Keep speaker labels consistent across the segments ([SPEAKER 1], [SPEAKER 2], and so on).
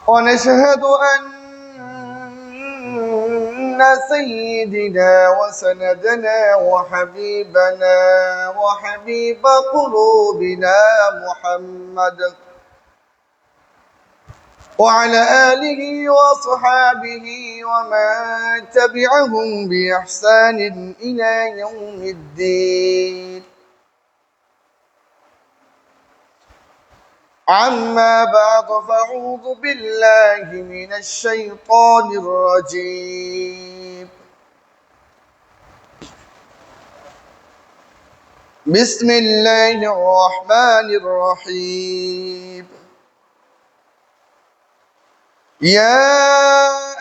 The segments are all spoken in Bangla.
[SPEAKER 1] ونشهد أن سيدنا وسندنا وحبيبنا وحبيب قلوبنا محمد وعلى آله وصحابه ومن تبعهم بإحسان إلى يوم الدين. عما بعد فأعوذ بالله من الشيطان الرجيم. بسم الله الرحمن الرحيم. يا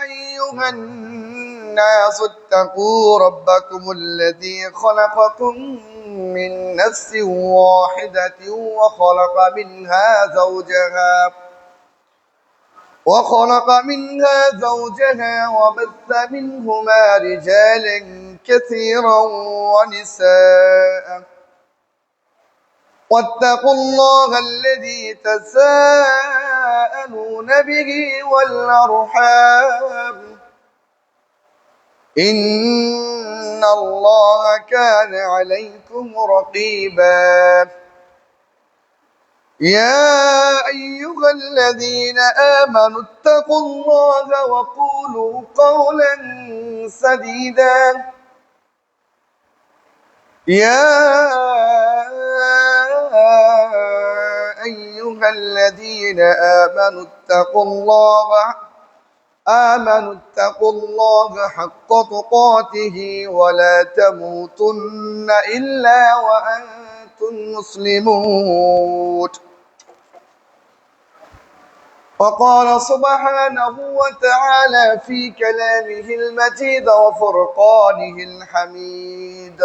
[SPEAKER 1] أيها الناس اتقوا ربكم الذي خلقكم من نفس واحدة وخلق منها زوجها وبث منهما رجالا كثيرا ونساء واتقوا الله الذي تساءلون به والأرحام إن الله كان عليكم رقيبا. يا أيها الذين آمنوا اتقوا الله وقولوا قولا سديدا. يا أيها الذين آمنوا اتقوا الله حق تقاته ولا تموتن إلا وأنتم مسلمون. وقال سبحانه وتعالى في كلامه المجيد وفرقانه الحميد: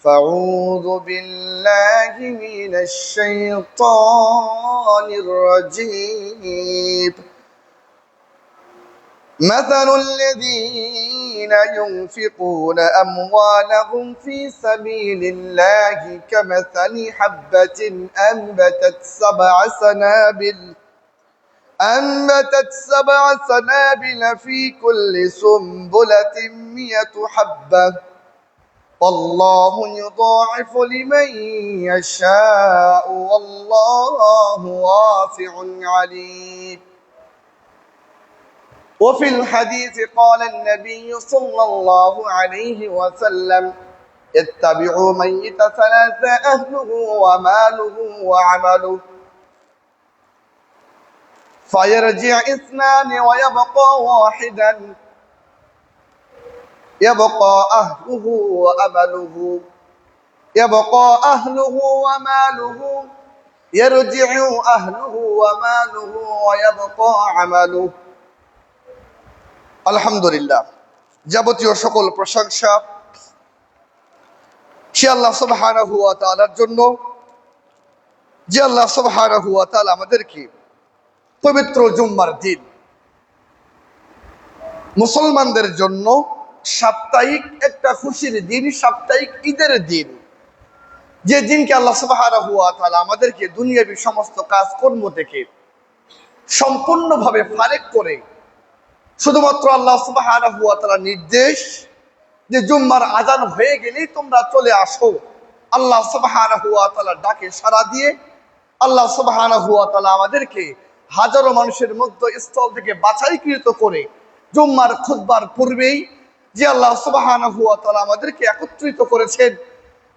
[SPEAKER 1] فأعوذ بالله من الشيطان الرجيم. مثل الذين ينفقون أموالهم في سبيل الله كمثل حبة أنبتت سبع سنابل في كل سنبلة 100 حبة والله يضاعف لمن يشاء والله واسع عليم. وفي الحديث قال النبي صلى الله عليه وسلم: اتبعوا من يتسلسل أهله وماله وعمله فيرجع 2 ويبقى واحدا يبقى أهله وماله يرجع أهله وماله ويبقى عمله। আলহামদুলিল্লাহ, যাবতীয় সকল প্রশংসা সে আল্লাহ সুবহানাহু ওয়া তাআলার জন্য, যে আল্লাহ সুবহানাহু ওয়া তাআলা আমাদেরকে পবিত্র জুম্মার দিন মুসলমানদের জন্য সাপ্তাহিক একটা খুশির দিন, সাপ্তাহিক ঈদের দিন, যে দিনকে আল্লাহ সুবহানাহু ওয়া তাআলা আমাদেরকে দুনিয়াবী সমস্ত কাজকর্ম থেকে সম্পূর্ণভাবে ফারেক করে শুধুমাত্র আল্লাহ সুবহানাহু ওয়া তাআলা নির্দেশ যে জুম্মার আজান হয়ে গেলেই তোমরা চলে আসো, আল্লাহ সুবহানাহু ওয়া তাআলার ডাকে সাড়া দিয়ে আল্লাহ সুবহানাহু ওয়া তাআলা আমাদেরকে হাজারো মানুষের মধ্যে স্থল থেকে বাছাইকৃত করে জুম্মার খুতবার পূর্বেই যে আল্লাহ সুবহানাহু ওয়া তাআলা আমাদেরকে একত্রিত করেছেন,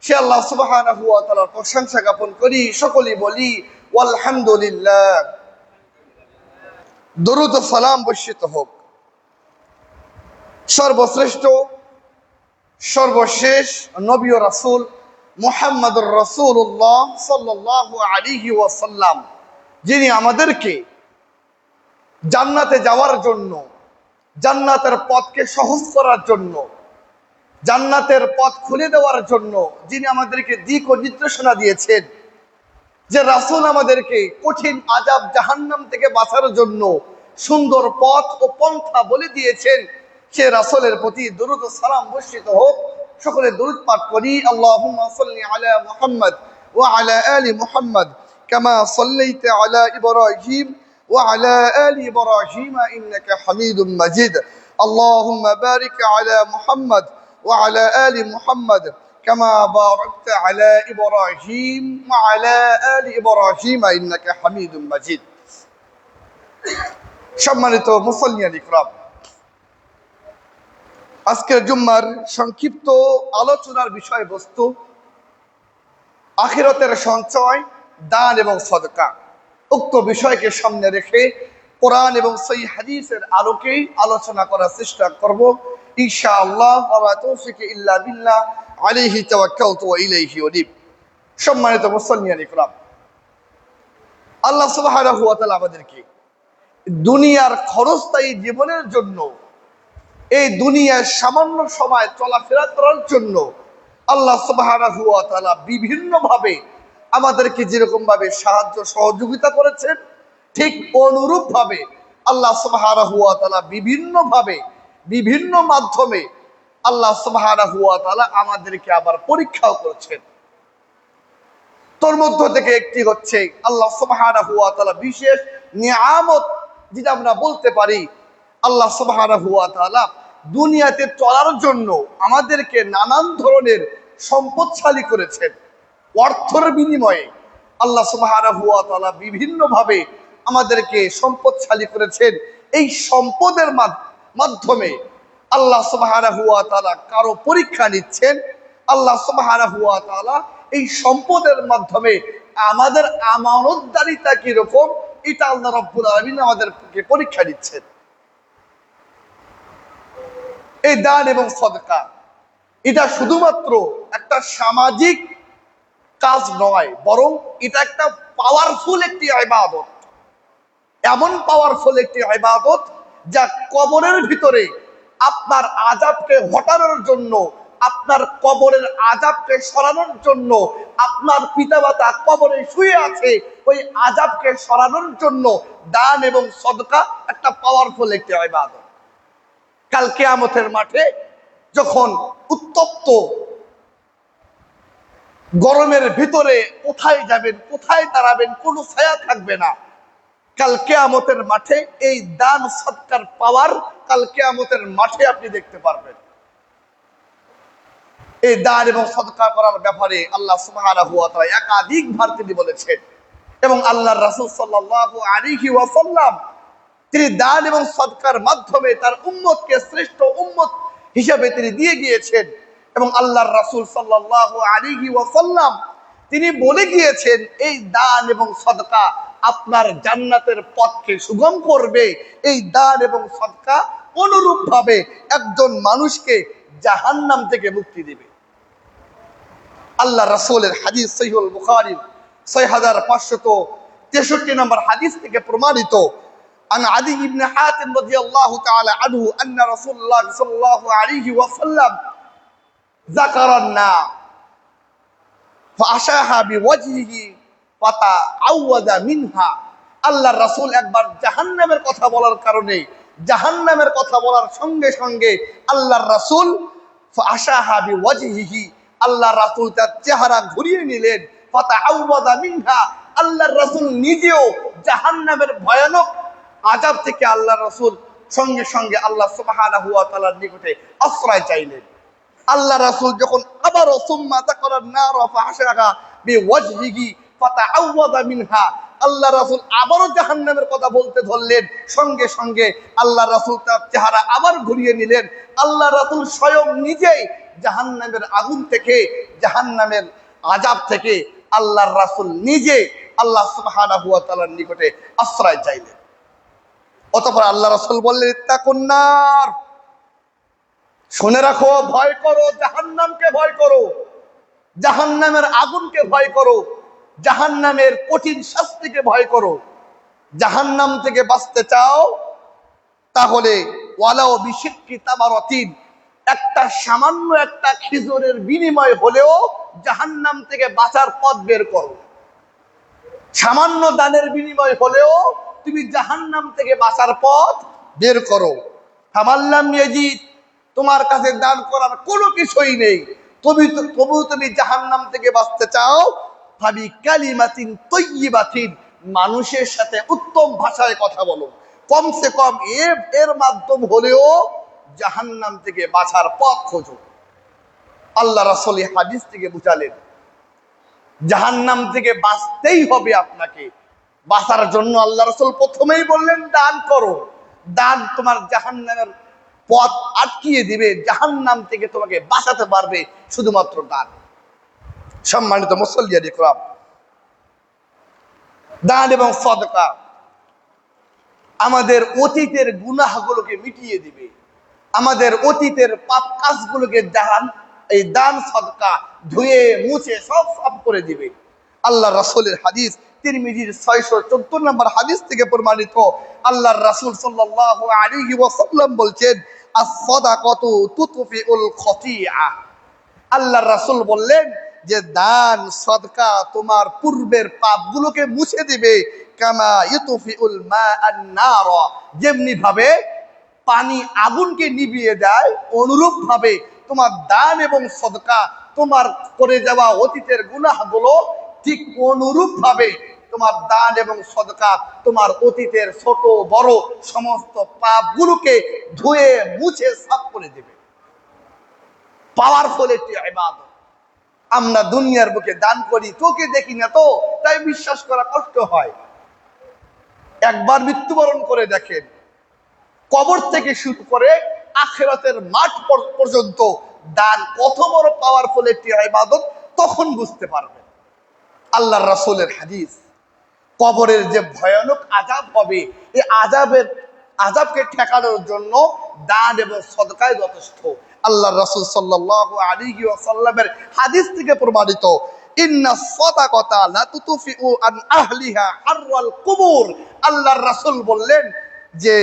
[SPEAKER 1] সে আল্লাহ সুবহানাহু ওয়া তাআলার প্রশংসা জ্ঞাপন করি, সকলেই বলি আলহামদুলিল্লাহ। দরুদ ও সালাম বর্ষিত হোক সর্বশ্রেষ্ঠ সর্বশেষ নবী ও রাসূল মুহাম্মদুর রাসূলুল্লাহ সাল্লাল্লাহু আলাইহি ওয়াসাল্লাম, যিনি আমাদেরকে জান্নাতে যাওয়ার জন্য, জান্নাতের পথকে সহজ করার জন্য, জান্নাতের পথ খুলে দেওয়ার জন্য যিনি আমাদেরকে দিক ও নির্দেশনা দিয়েছেন, যে রাসূল আমাদেরকে কঠিন আযাব জাহান্নাম থেকে বাঁচার জন্য সুন্দর পথ ও পন্থা বলে দিয়েছেন, সে রাসূলের প্রতি দরুদ ও সালাম বর্ষিত হোক। সকলে দরুদ পাঠ করি। আল্লাহুম্মা সাল্লি আলা মুহাম্মদ ওয়া আলা আলি মুহাম্মদ কামা সাল্লাইতা আলা ইব্রাহিম وعلى آل إبراهيم إنك حميد مجيد اللهم بارك على محمد وعلى آل محمد كما باركت على إبراهيم وعلى آل إبراهيم إنك حميد مجيد সম্মানিত মুসল্লিয়ান ইকরাম, আজকের জুম্মার সংক্ষিপ্ত আলোচনার বিষয়বস্তু আখিরাতের সঞ্চয়, দান এবং সদকা। উক্ত বিষয়কে সামনে রেখে কোরআন এবং সহিহ হাদিসের আলোকেই আলোচনা করার চেষ্টা করব ইনশাআল্লাহ। ওয়া মা তাওফিকি ইল্লা বিল্লাহ আলাইহি তাওয়াক্কালতু ওয়া ইলাইহি উনীব। সম্মানিত মুসল্লিয়ান ইকরাম, আল্লাহ সুবহানাহু ওয়া তাআলা আমাদেরকে দুনিয়ার ক্ষণস্থায়ী জীবনের জন্য, এই দুনিয়ার সামান্য সময় চলাফেরা করার জন্য আল্লাহ সুবহানাহু ওয়া তাআলা বিভিন্নভাবে আমাদেরকে যেরকম ভাবে সাহায্য সহযোগিতা করেছেন, ঠিক অনুরূপ ভাবে আল্লাহ সুবহানাহু ওয়া তাআলা বিভিন্নভাবে বিভিন্ন মাধ্যমে আল্লাহ সুবহানাহু ওয়া তাআলা আমাদেরকে আবার পরীক্ষাও করেছেন। তোর মধ্য থেকে একটি হচ্ছে আল্লাহ সুবহানাহু ওয়া তাআলা বিশেষ নিয়ামত, যেটা আমরা বলতে পারি আল্লাহ সুবহানাহু ওয়া তাআলা দুনিয়াতে চলার জন্য আমাদেরকে নানান ধরনের সম্পদশালী করেছেন। অর্থের বিনিময়ে আল্লাহ সুবহানাহু ওয়া তাআলা বিভিন্নভাবে আমাদেরকে সম্পদশালী করেছেন। এই সম্পদের মাধ্যমে আল্লাহ সুবহানাহু ওয়া তাআলা কারো পরীক্ষা নিচ্ছেন। আল্লাহ সুবহানাহু ওয়া তাআলা এই সম্পদের মাধ্যমে আমাদের আমানতদারিতা কিরকম, এটা আল্লাহ রাব্বুল আলামিন আমাদেরকে পরীক্ষা দিচ্ছেন। এই দান এবং সদকা এটা শুধুমাত্র একটা সামাজিক কাজ নয়, বরং এটা একটা পাওয়ারফুল একটি ইবাদত। এমন পাওয়ারফুল একটি ইবাদত যা কবরের ভিতরে আপনার আযাবকে হটানোর জন্য, আপনার কবরের আযাবকে সরানোর জন্য, আপনার পিতামাতা কবরে শুয়ে আছে, ওই আযাবকে সরানোর জন্য দান এবং সদকা একটা পাওয়ারফুল একটি ইবাদত। কাল কিয়ামতের মাঠে যখন উত্তপ্ত গরমের ভিতরে কোথায় যাবেন, কোথায় দাঁড়াবেন, কোনো ছায়া থাকবে না। কাল কিয়ামতের মাঠে এই দান সদকার পাওয়ার কাল কিয়ামতের মাঠে আপনি দেখতে পারবেন। এই দান এবং সদকা করার ব্যাপারে আল্লাহ সুবহানাহু ওয়া তাআলা একাধিকবার তিনি বলেছেন, এবং আল্লাহর রাসূল সাল্লাল্লাহু আলাইহি ওয়াসাল্লাম তিনি দান এবং সদকার মাধ্যমে তার উম্মতকে শ্রেষ্ঠ উম্মত হিসেবে তিনি দিয়ে গিয়েছেন। এবং আল্লাহর রাসূল সাল্লাল্লাহু আলাইহি ওয়াসাল্লাম তিনি বলে গিয়েছেন, এই দান এবং সদকা আপনার জান্নাতের পথকে সুগম করবে। এই দান এবং সদকা অনুরূপভাবে একজন মানুষকে জাহান্নাম থেকে মুক্তি দিবে। আল্লাহ রাসূলের হাদিস সহিহুল বুখারী 6563 নম্বর হাদিস থেকে প্রমাণিত, عن عدي بن حاتم رضي الله تعالى عنه أن رسول الله صلى الله عليه وسلم ذكر النار فأشاها بوجهه فتعوذ منها। আল্লাহ রাসূল একবার জাহান্নামের কথা বলার কারণে, জাহান্নামের কথা বলার সঙ্গে সঙ্গে আল্লাহর রাসূল ফাআশাহা বিওয়াজহিহি, আল্লাহর রাসূল তার চেহারা ঘুরিয়ে নিলেন। ফাতাআওয়াযা মিনহা, আল্লাহর রাসূল নিজেও জাহান্নামের ভয়ানক আযাব থেকে আল্লাহর রাসূল সঙ্গে সঙ্গে আল্লাহ সুবহানাহু ওয়া তাআলার নিকটে আশ্রয় চাইলেন। আল্লাহ রাসূল যখন আবারও সুম্মা যাকারান নার ফাআশাহা বিওয়াজহিহি ফাতাআওয়াযা মিনহা, আল্লাহ রাসূল আবারও জাহান্নামের কথা বলতে ধরলেন, সঙ্গে সঙ্গে আল্লাহ রাসূল তার চেহারা আবার ঘুরিয়ে নিলেন। আল্লাহ রাসূল স্বয়ং নিজেই জাহান্নামের আগুন থেকে, জাহান্নামের আযাব থেকে আল্লাহর রাসূল নিজে আল্লাহ সুবহানাহু ওয়া তাআলার নিকটে আশ্রয় চাইলেন। অতঃপর আল্লাহ রাসূল বললেন, ইত্তাকুন নার, শুনে রাখো, ভয় করো জাহান্নামকে, ভয় করো জাহান্নামের আগুনকে, ভয় করো জাহান্নামের কঠিন শাস্তিকে, ভয় করো। জাহান্নাম থেকে বাঁচতে চাও তাহলে ওয়ালাও বিশিক্কি তামারাতিন, একটা সামান্য একটা খেজুরের বিনিময় হলেও জাহান্নাম থেকে বাঁচার পথ বের করো। সামান্য দানের বিনিময় হলেও তুমি জাহান্নাম থেকে বাঁচার পথ বের করো। ফামাল্লাম ইয়াজিদ, তোমার কাছে দান করার কোনো কিছুই নেই, তবু তুমি জাহান্নাম থেকে বাঁচতে চাও, ফাবি কালিমাতিন তাইয়্যিবাতিন, মানুষের সাথে উত্তম ভাষায় কথা বলো, কমসে কম এর মাধ্যম হলেও জাহান্নাম থেকে বাঁচার পথ খোঁজো। আল্লাহ রাসূল হাদিস থেকে বুঝালেন জাহান্নাম থেকে বাঁচতেই হবে আপনাকে। বাঁচার জন্য আল্লাহ রাসূল প্রথমেই বললেন দান করো। দান তোমার জাহান্নামের পথ আটকিয়ে দিবে, জাহান্নাম থেকে তোমাকে বাঁচাতে পারবে শুধুমাত্র দান। সম্মানিত মুসল্লিয়ান ইকরাম, দান এবং সদকা আমাদের অতীতের গুনাহগুলোকে মিটিয়ে দিবে, আমাদের অতীতের পাপ কাজগুলোকে এই দান সদকা ধুয়ে মুছে সব সাফ করে দিবে। আল্লাহ রাসূলের হাদিস তিরমিজির 614 নম্বর হাদিস থেকে প্রমাণিত, আল্লাহর রাসূল সাল্লাল্লাহু আলাইহি ওয়াসাল্লাম বলছেন আস-সাদাকাতু তুতফিউল খতিআ। আল্লাহর রাসূল বললেন যে দান সদকা তোমার পূর্বের পাপগুলোকে মুছে দিবে, কামা ইউতফিউল মাআন নার, যেমনি ভাবে পানি আগুনকে নিভিয়ে দেয় অনুরূপ ভাবে তোমার দান এবং সদকা তোমার করে যাওয়া অতীতের গুনাহগুলো ঠিক অনুরূপ ভাবে তোমার দান এবং সদকা তোমার অতীতের ছোট বড় সমস্ত পাপগুলোকে ধুয়ে মুছে সাফ করে দেবে। পাওয়ারফুল একটি ইবাদত। আমরা দুনিয়ার বুকে দান করি, তোকে দেখি না তো, তাই বিশ্বাস করা কষ্ট হয়। একবার মৃত্যুবরণ করে দেখেন, কবর থেকে শুরু করে আখিরাতের মাঠ পর্যন্ত দান কত বড় পাওয়ারফুল একটি ইবাদত, তখন বুঝতে পারবেন। আল্লাহর রাসূলের হাদিস, কবরের যে ভয়ানক আযাব হবে, এই আযাবকে ঠেকানোর জন্য দান এবং সদকায় যথেষ্ট। আল্লাহর রাসূল সাল্লাল্লাহু আলাইহি ওয়াসাল্লামের হাদিস থেকে প্রমাণিত, ইন্নাস সাদাকাতা লা তুতফিউ আন আহলিহা হাররাল কুবুর। আল্লাহর রাসূল বললেন যে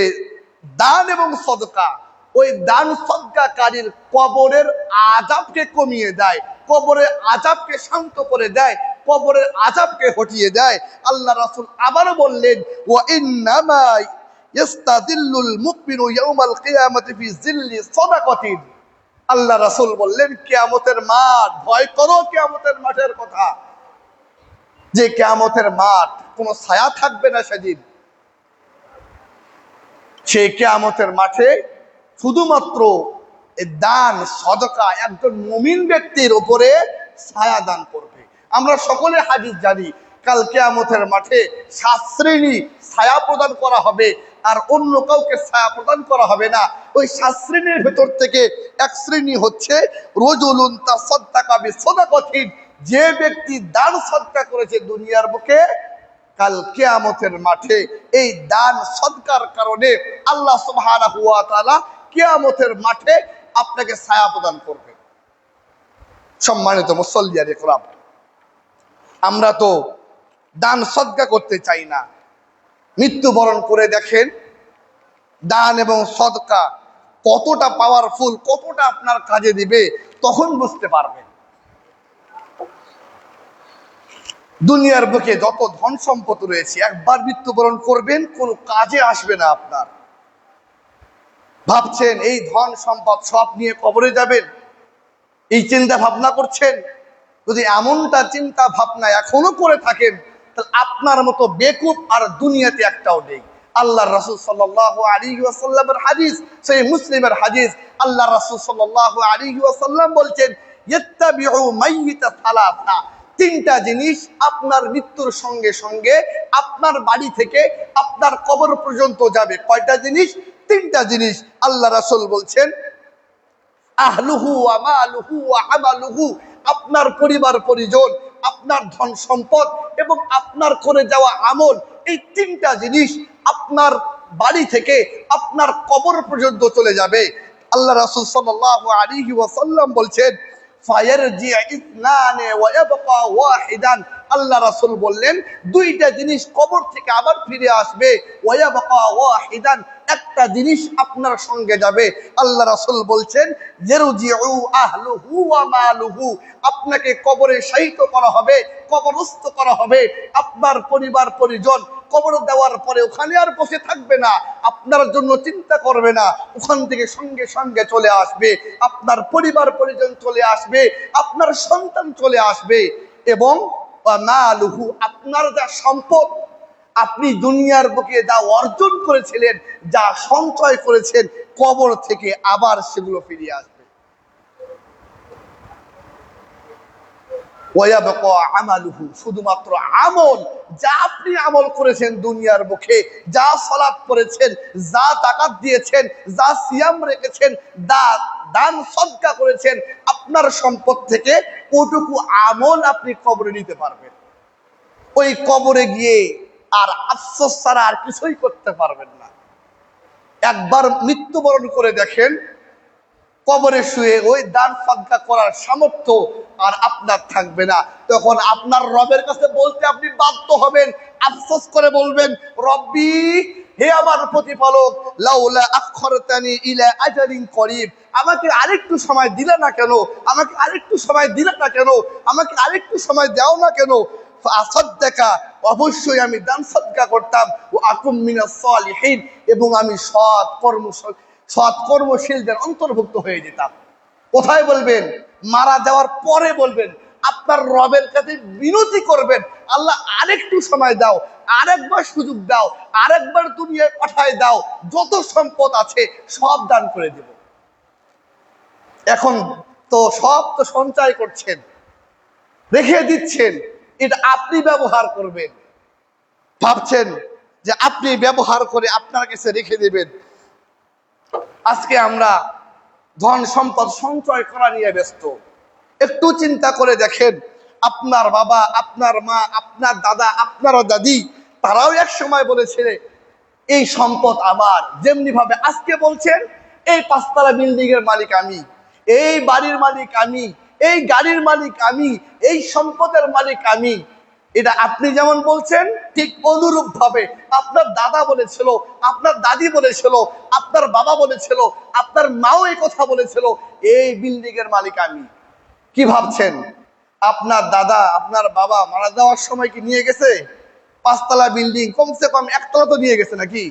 [SPEAKER 1] দান এবং সদকা ওই দান সদকাকারীর কবরের আযাবকে কমিয়ে দেয়, কবরের আযাবকে শান্ত করে দেয়, কবরের আযাবকে হটিয়ে দেয়। আল্লাহ রাসূল আবারও বললেন ওয়া ইন্নামা ইস্তাদিল্লুল মুমিনু ইয়াউমাল কিয়ামাতি ফি জিল্লি সাদাকাতিন। আল্লাহ রাসূল বললেন কিয়ামতের মাঠ, ভয় করো কিয়ামতের মাঠের কথা, যে কিয়ামতের মাঠ কোনো ছায়া থাকবে না সেদিন। সেই কিয়ামতের মাঠে শুধুমাত্র দান সদকা একজন মুমিন ব্যক্তির উপরে ছায়া দান করবে। আমরা সকলে হাদিস জানি, কাল কিয়ামতের মাঠে 7 শ্রেণী ছায়া প্রদান করা হবে, আর অন্য কাউকে ছায়া প্রদান করা হবে না। ওই 7 শ্রেণীর ভেতর থেকে এক শ্রেণী হচ্ছে রাজুলুন তাসাদ্দাকা বিসাদাকাতিন, যে ব্যক্তি দান সদকা করেছে দুনিয়ার বুকে, কাল কিয়ামতের মাঠে এই দান সদকার কারণে আল্লাহ সুবহানাহু ওয়া তাআলা কিয়ামতের মাঠে আপনাকে ছায়া প্রদান করবে। সম্মানিত মুসল্লিয়ান ইকরাম, আমরা তো দান সদকা করতে চাই না। মৃত্যুবরণ করে দেখেন দান এবং সদকা কতটা পাওয়ারফুল, কতটা আপনার কাজে দিবে, তখন বুঝতে পারবেন। দুনিয়ার বুকে যত ধন সম্পদ রয়েছে একবার মৃত্যুবরণ করবেন, কোনো কাজে আসবে না আপনার। ভাবছেন এই ধন সম্পদ সব নিয়ে কবরে যাবেন, এই চিন্তা ভাবনা করছেন। যদি এমনটা চিন্তা ভাবনা এখনো করে থাকেন, তাহলে আপনার মতো বেকুব আর দুনিয়াতে একটাও নেই। আল্লাহর রাসূল সাল্লাল্লাহু আলাইহি ওয়াসাল্লামের হাদিস, সহিহ মুসলিমের হাদিস, আল্লাহর রাসূল সাল্লাল্লাহু আলাইহি ওয়াসাল্লাম বলছেন ইত্তাবিউ মাইয়িতা সালাসা, 3টা জিনিস আপনার মৃত্যুর সঙ্গে সঙ্গে আপনার বাড়ি থেকে আপনার কবর পর্যন্ত যাবে। কয়টা জিনিস? 3টা জিনিস। আল্লাহ রাসূল বলছেন আহলুহু ওয়া মালুহু ওয়া আমালুহু, আপনার পরিবার পরিজন, আপনার ধন সম্পদ এবং আপনার করে যাওয়া আমল, এই 3টা জিনিস আপনার বাড়ি থেকে আপনার কবর পর্যন্ত চলে যাবে। আল্লাহ রাসূল সাল্লাল্লাহু আলাইহি ওয়াসাল্লাম বলছেন ফায়ারজি ইসনানে ওয়া ইয়াবকা ওয়াহিদান। আল্লাহ রাসূল বললেন 2টা জিনিস কবর থেকে আবার ফিরে আসবে, ওয়া ইয়াবকা ওয়াহিদান, একটা জিনিস আপনার সঙ্গে যাবে। আল্লাহ রাসূল বলছেন ইয়ারজিউ আহলুহু ওয়া মালুহু, আপনাকে কবরে শায়িত করা হবে, কবরস্থ করা হবে। আপনার পরিবার পরিজন কবর দেওয়ার পরে ওখানে আর বসে থাকবে না, আপনার জন্য চিন্তা করবে না, ওখান থেকে সঙ্গে সঙ্গে চলে আসবে, আপনার পরিবার পরিজন চলে আসবে, আপনার সন্তান চলে আসবে, এবং মালুহু, আপনার যা সম্পদ আপনি দুনিয়ার বুকে যা অর্জন করেছিলেন, যা সঞ্চয় করেছেন, কবর থেকে আবার সেগুলো ফিরিয়ে আসবে। শুধুমাত্র আমল, যা আপনি আমল করেছেন দুনিয়ার মুখে, যা সালাত করেছেন, যা যাকাত দিয়েছেন, যা সিয়াম রেখেছেন, দান সদকা করেছেন, আপনার সম্পদ থেকে ওটুকু আমল আপনি কবরে নিতে পারবেন। ওই কবরে গিয়ে আর আফসোস ছাড়া আর কিছুই করতে পারবেন না। একবার মৃত্যুবরণ করে দেখেন, কবরে শুয়ে ওই দান সদকা করার সামর্থ্য আর আপনার থাকবে না। তখন আপনার রবের কাছে বলতে আপনি বাধ্য হবেন, আফসোস করে বলবেন, রব্বি, হে আমার প্রতিপালক, লাউলা আখরতানি ইলা আজালিন করিব, আমাকে আরেকটু সময় দিলে না কেন, আমাকে আরেকটু সময় দিলে না কেন, আমাকে আরেকটু সময় দাও না কেন, ফাসাদদাকা, অবশ্যই আমি দান সদকা করতাম, ও আকুম মিনাস সালিহিন, এবং আমি সৎকর্মশীলদের অন্তর্ভুক্ত হয়ে যেতাম। কোথায় বলবেন? মারা যাওয়ার পরে বলবেন, আপনার রবের কাছে বিনতি করবেন, আল্লাহ আরেকটু সময় দাও, আরেকবার সুযোগ দাও, আরেকবার দুনিয়ায় পাঠায় দাও, যত সম্পদ আছে সব দান করে দেব। এখন তো সব তো সঞ্চয় করছেন, রেখে দিচ্ছেন, এটা আপনি ব্যবহার করবেন, ভাবছেন যে আপনি ব্যবহার করে আপনার কাছে রেখে দেবেন। আজকে আমরা ধন সম্পদ সঞ্চয় করা নিয়ে ব্যস্ত। একটু চিন্তা করে দেখেন, আপনার বাবা, আপনার মা, আপনার দাদা, আপনার দাদি, তারাও এক সময় বলেছিল এই সম্পদ আমার। যেমনি ভাবে আজকে বলছেন এই 5 তলা বিল্ডিং এর মালিক আমি, এই বাড়ির মালিক আমি, এই গাড়ির মালিক আমি, এই সম্পদের মালিক আমি। এটা আপনি যেমন বলছেন, ঠিক অনুরূপ ভাবে আপনার দাদা বলেছিল, আপনার দাদি বলেছিল, আপনার বাবা বলেছিল, আপনার মাও এই কথা বলেছিল, এই বিল্ডিং এর মালিক আমি। কি ভাবছেন? আপনার দাদা, আপনার বাবা মারা যাওয়ার সময় কি নিয়ে গেছে 5 তলা বিল্ডিং? কমসে কম 1 তলা তো নিয়ে গেছে নাকি?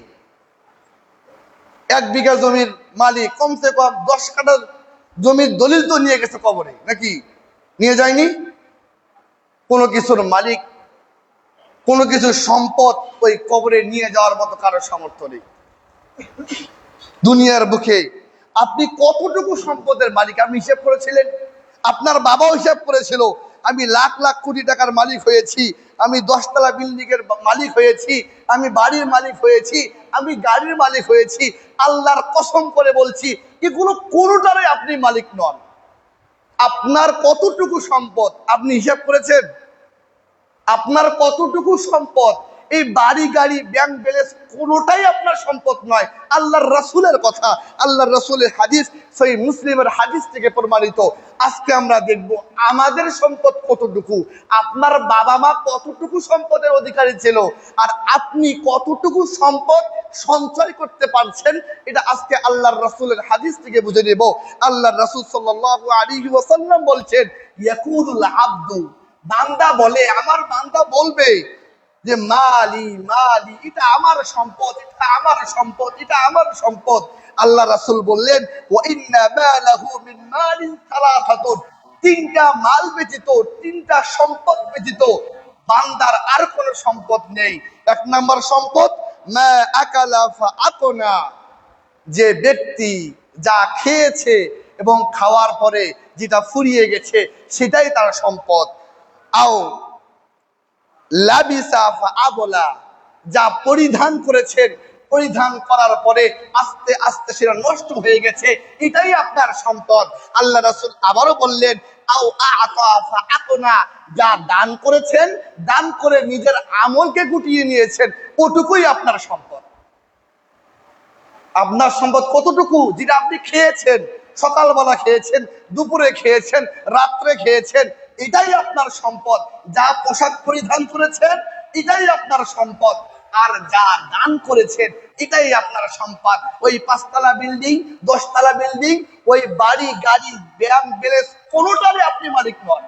[SPEAKER 1] 1 বিঘা জমির মালিক কমসে কম 10 কাঠা জমির দলিল তো নিয়ে গেছে কবরে, নাকি নিয়ে যায়নি? কোনো কিছুর মালিক, কোনো কিছুর সম্পদ ওই কবরে নিয়ে যাওয়ার মতো কারোর সামর্থ্য নেই। দুনিয়ার বুকে আপনি কতটুকু সম্পদের মালিক আপনি হিসেব করেছিলেন? আপনার বাবাও হিসাব করেছিল, আমি লাখ লাখ কোটি টাকার মালিক হয়েছি, আমি 10 তলা বিল্ডিং এর মালিক হয়েছি, আমি বাড়ির মালিক হয়েছি, আমি গাড়ির মালিক হয়েছি। আল্লাহর কসম করে বলছি, এগুলো কোনোটারই আপনি মালিক নন। আপনার কতটুকু সম্পদ আপনি হিসাব করেছেন? আপনার কতটুকু সম্পদ? এই বাড়ি গাড়ি ব্যাংক ব্যালেন্স কোনোটাই আপনার সম্পদ নয়। আল্লাহর রাসূলের কথা, আল্লাহর রাসূলের হাদিস, সহিহ মুসলিমের হাদিস থেকে প্রমাণিত। আজকে আমরা দেখব আমাদের সম্পদ কতটুকু, আপনার বাবা মা কতটুকু সম্পদের অধিকারী ছিল, আর আপনি কতটুকু সম্পদ সঞ্চয় করতে পারছেন, এটা আজকে আল্লাহর রাসূলের হাদিস থেকে বুঝে নেব। আল্লাহর রাসূল সাল্লাল্লাহু আলাইহি ওয়াসাল্লাম বলছেন, ইয়াকুলুল আবদু, বান্দা বলে, আমার বান্দা বলবে যে মালি মালি, এটা আমার সম্পদ, এটা আমার সম্পদ, এটা আমার সম্পদ। আল্লাহ রাসূল বললেন, ওয়া ইন্না মালাহু মিন মালিন সালাসাতুন, 3টা মাল ব্যতীত, 3টা সম্পদ ব্যতীত বান্দার আর কোনো সম্পদ নেই। 1 নম্বর সম্পদ, মা আকালা ফা আতনা, যে ব্যক্তি যা খেয়েছে এবং খাওয়ার পরে যেটা ফুরিয়ে গেছে সেটাই তার সম্পদ। আও লাবিসা ফা আবলা, যা পরিধান করেছেন, পরিধান করার পরে আস্তে আস্তে সেটা নষ্ট হয়ে গেছে, এটাই আপনার সম্পদ। আল্লাহ রাসূল আবারও বললেন, আও আতা ফা আকনা, যা দান করেছেন, দান করে নিজের আমলকে গুটিয়ে নিয়েছেন, ওটুকুই আপনার সম্পদ। আপনার সম্পদ কতটুকু? যেটা আপনি খেয়েছেন, সকালবেলা খেয়েছেন, দুপুরে খেয়েছেন, রাত্রে খেয়েছেন, এটাই আপনার সম্পদ। যা পোশাক পরিধান করেছেন, এটাই আপনার সম্পদ। আর যা দান করেছেন, এটাই আপনার সম্পদ। ওই 5 তলা বিল্ডিং, 10 তলা বিল্ডিং, ওই বাড়ি গাড়ি ব্যাংক ব্যালেন্স কোনোটারই আপনি মালিক নন।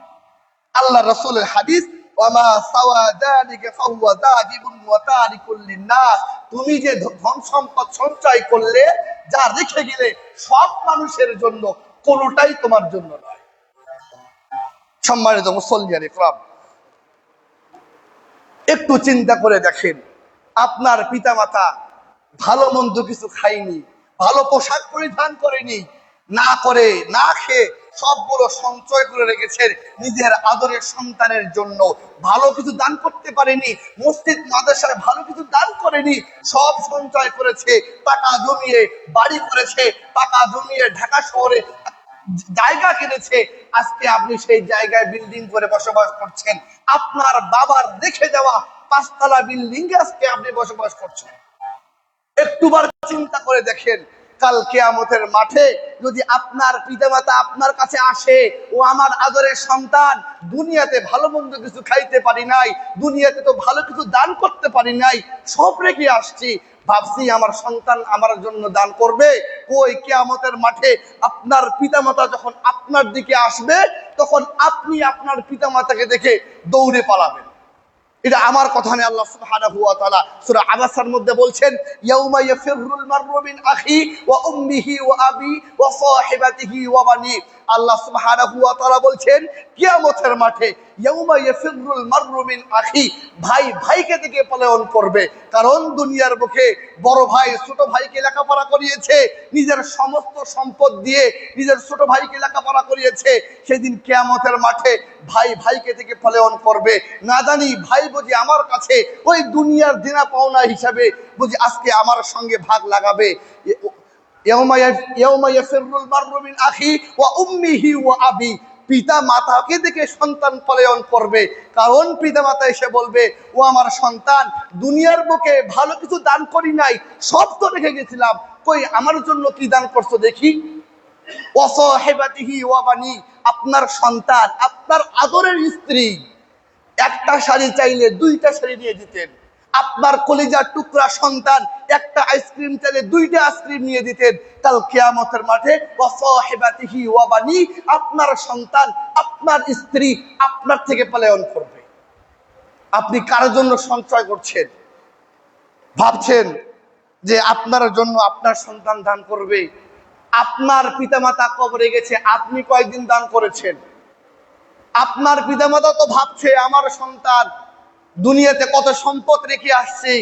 [SPEAKER 1] আল্লাহ রাসূলের হাদিস, ওয়ামা সাওয়া যালিকা ফাহুয়া যাহিবুন ওয়া তারিকুল লিন্নাস, তুমি যে ধন সম্পদ সঞ্চয় করলে, যা রেখে গেলে, সব মানুষের জন্য, কোনোটাই তোমার জন্য নয়। সম্মানিত মুসল্লিয়ানে কিরাম, একটু চিন্তা করে দেখেন, আপনার পিতামাতা ভালো মন্দ কিছু খায়নি, ভালো পোশাক পরিধান করেনি, না করে না খেয়ে সবগুলো সঞ্চয় করে রেখেছেন নিজের আদরের সন্তানের জন্য। ভালো কিছু দান করতে পারেনি, মসজিদ মাদ্রাসায় ভালো কিছু দান করেনি, সব সঞ্চয় করেছে, টাকা জমিয়ে বাড়ি করেছে, টাকা জমিয়ে ঢাকা শহরে জায়গা কিনেছে। আজকে আপনি সেই জায়গায় বিল্ডিং করে বসবাস করছেন। আপনার বাবার রেখে দেওয়া 5 তলা বিল্ডিং এ আজকে আপনি বসবাস করছেন। একটুবার চিন্তা করে দেখেন, কাল কিয়ামতের মাঠে যদি আপনার পিতামাতা আপনার কাছে আসে, ও আমার আদরের সন্তান, দুনিয়াতে ভালো মন্দ কিছু খাইতে পারি নাই, দুনিয়াতে তো ভালো কিছু দান করতে পারি নাই, সব রেখে আসছি, ভাবছি আমার সন্তান আমার জন্য দান করবে। ওই কিয়ামতের মাঠে আপনার পিতামাতা যখন আপনার দিকে আসবে, তখন আপনি আপনার পিতামাতাকে দেখে দৌড়ে পালাবেন। এটা আমার কথা নেই, আল্লাহ সুবহানাহু ওয়া তাআলা সূরা আবাসার মধ্যে বলছেন, ইয়াউমা ইয়াফিরুল মাররু মিন আখি ওয়া উম্মিহি ওয়া আবি ওয়া সাহিবাতিহি ওয়া বানি। আল্লাহ সুবহানাহু ওয়া তাআলা বলছেন, কিয়ামতের মাঠে ইয়াউমা ইয়াফিরুল মাররু মিন আখি, ভাই ভাইকে থেকে পলায়ন করবে। কারণ দুনিয়ার বুকে বড় ভাই ছোট ভাইকে লেখাপড়া করিয়েছে, নিজের সমস্ত সম্পদ দিয়ে নিজের ছোট ভাইকে লেখাপড়া করিয়েছে। সেদিন কিয়ামতের মাঠে ভাই ভাইকে থেকে পলায়ন করবে। না জানি ভাই বুঝি আমার কাছে ওই দুনিয়ার দেনা পাওনা হিসাবে বুঝি আজকে আমার সঙ্গে ভাগ লাগাবে। ইয়াউমা ইয়াফিরুল মাররু মিন আখি ওয়া উম্মিহি ওয়া আবি, পিতা মাতাকে দেখে সন্তান পলায়ন করবে। কারণ পিতা মাতা এসে বলবে, ও আমার সন্তান, দুনিয়ার বুকে ভালো কিছু দান করি নাই, সব তো রেখে গেছিলাম, কই আমার জন্য কি দান করছো দেখি। ওয়া সাহিবাতিহি ওয়া বানি, আপনার সন্তান, আপনার আদরের স্ত্রী একটা শাড়ি চাইলে 2টা শাড়ি নিয়ে দিতেন। আপনার কলিজার টুকরা সন্তান একটা আইসক্রিম চাইলে 2টা আইসক্রিম নিয়ে দিতেন। কাল কিয়ামতের মাঠে ওয়া সাহিবাতিহি ওয়া বানি, আপনার সন্তান, আপনার স্ত্রী আপনার থেকে পলায়ন করবে। আপনি কার জন্য সঞ্চয় করছেন? ভাবছেন যে আপনার জন্য আপনার সন্তান দান করবে। আপনার পিতামাতা কবরে গেছে, আপনি কয়েকদিন দান করেছেন? আপনার পিতামাতা তো ভাবছে আমার সন্তান দুনিয়াতে কত সম্পদ রেখে আসছে,